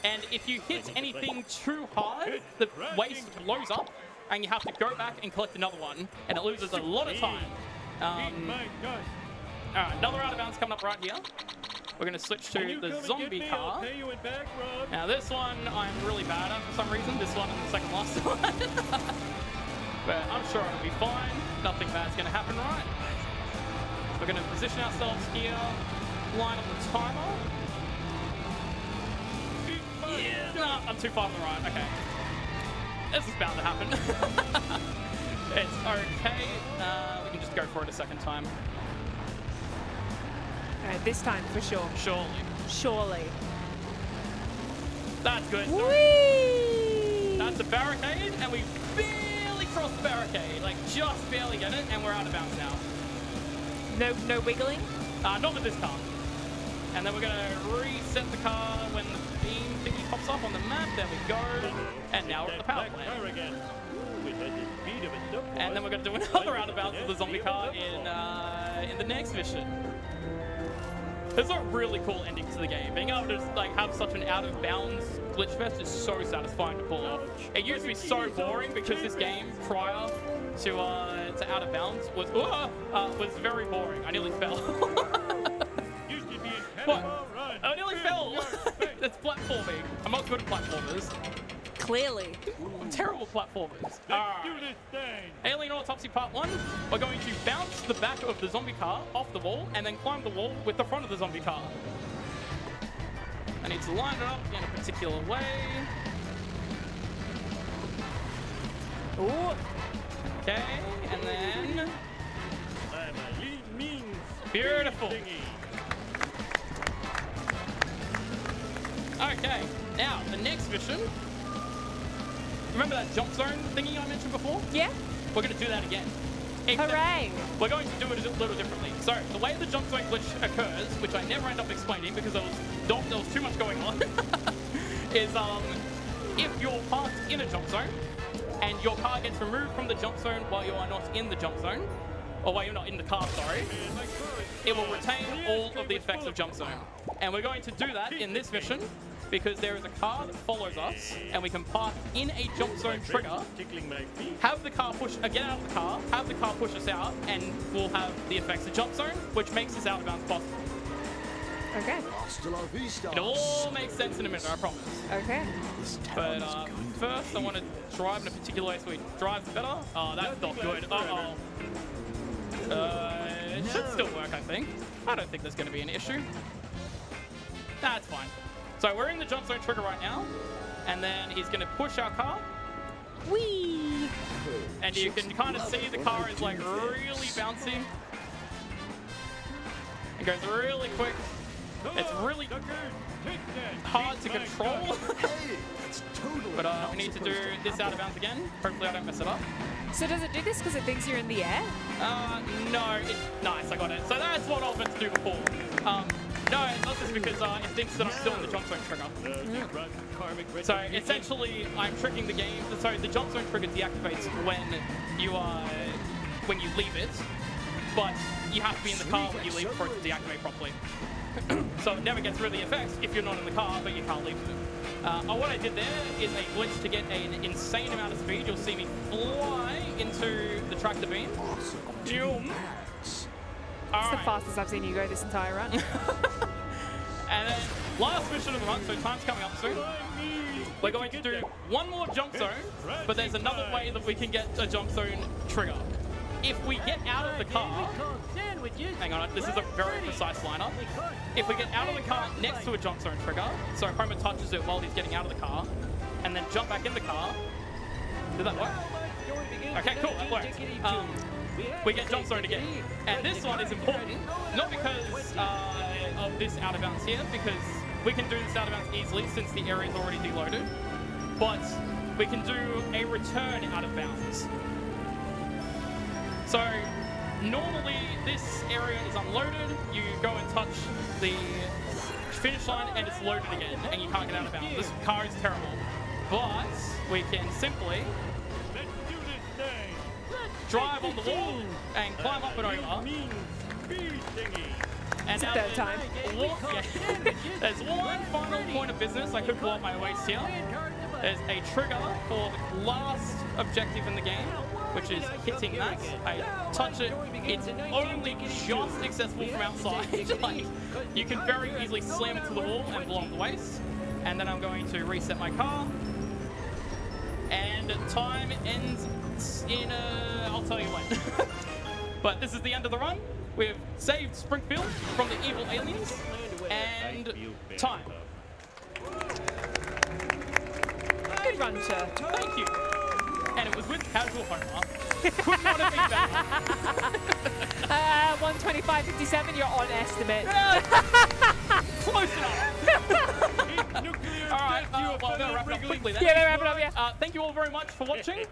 And if you hit anything too hard, the waste blows up and you have to go back and collect another one, and it loses a lot of time. Alright, another out of bounds coming up right here. We're going to switch to the zombie car. Now this one I'm really bad at for some reason, this one and the second last one. But I'm sure it'll be fine. Nothing bad's going to happen, right? We're going to position ourselves here, line up the timer. Yeah, no, I'm too far on the right, okay. This is bound to happen. It's okay, we can just go for it a second time. This time for sure. Surely. That's good. Whee! That's a barricade, and we barely crossed the barricade. Like, just barely get it, and we're out of bounds now. No wiggling? Not with this car. And then we're going to reset the car when the beam thingy pops up on the map. There we go. And now we're at the power plant. And then we're going to do another out of bounds with the zombie car in the next mission. There's a really cool ending to the game. Being able to like have such an out of bounds glitch fest is so satisfying to pull off. It used to be so boring because this game prior to out of bounds was very boring. I nearly fell. What? I nearly fell. That's platforming. I'm not good at platformers. Clearly. I'm terrible at platformers. Alien Autopsy Part 1. We're going to bounce the back of the zombie car off the wall and then climb the wall with the front of the zombie car. I need to line it up in a particular way. Ooh. Okay, and then... Beautiful. Okay, now the next mission. Remember that jump zone thingy I mentioned before? Yeah. We're going to do that again. Hooray! We're going to do it a little differently. So the way the jump zone glitch occurs, which I never end up explaining because there was too much going on, is if you're parked in a jump zone and your car gets removed from the jump zone while you are not in the jump zone, or while you're not in the car, sorry, it will retain all of the effects of jump zone. And we're going to do that in this mission because there is a car that follows us and we can park in a jump zone trigger, have the car get out of the car, have the car push us out, and we'll have the effects of jump zone, which makes this out of bounds possible. Okay. It all makes sense in a minute, I promise. Okay. But first I want to drive in a particular way so he drives better. Oh, that's not good. Uh-oh. It should still work, I think. I don't think there's going to be an issue. That's fine. So we're in the jump zone trigger right now, and then he's going to push our car. Whee! And you can kind of see the car is like really bouncy. It goes really quick. It's really hard to control. But we need to do this out of bounds again. Hopefully I don't mess it up. So does it do this because it thinks you're in the air? No. Nice, I got it. So that's what I was meant to do before. No, it's not just because it thinks that I'm still in the jump zone trigger. So essentially, I'm tricking the game. So the jump zone trigger deactivates when you leave it, but you have to be in the car when you leave for it to deactivate properly. So it never gets rid of the effects if you're not in the car, but you can't leave them. What I did there is a glitch to get an insane amount of speed. You'll see me fly into the tractor beam. Doom. It's the fastest I've seen you go this entire run. And then last mission of the run, so time's coming up soon. We're going to do one more jump zone, but there's another way that we can get a jump zone trigger. If we get out of the car, hang on, this is a very precise lineup. If we get out of the car next to a jump zone trigger, so Homer touches it while he's getting out of the car, and then jump back in the car. Did that work? Okay, cool, that worked. We get jump zone again. And this one is important, not because of this out of bounds here, because we can do this out of bounds easily since the area is already deloaded, but we can do a return out of bounds. So normally this area is unloaded, you go and touch the finish line and it's loaded again and you can't get out of bounds. This car is terrible. But we can simply drive on the wall and climb up and over. And now third time. There's one final point of business. I could pull up my waist here. There's a trigger for the last objective in the game, which is hitting that. I touch it, it's only just accessible from outside. Like, you can very easily slam into the wall and blow up the waist. And then I'm going to reset my car. And time ends in I'll tell you when. But this is the end of the run. We've saved Springfield from the evil aliens. And time. Good run, sir. Thank you. And it was with casual Homer. Could not have been better. 125.57, you're on estimate. Close enough. Alright, well, I'm going to wrap it up quickly then. Yeah, wrap it up, yeah. Thank you all very much for watching.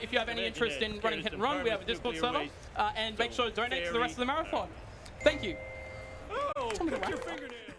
If you have any interest in running Hit and Run, we have a Discord server. And make sure to donate to the rest of the marathon. Thank you. Oh, cut your fingernail.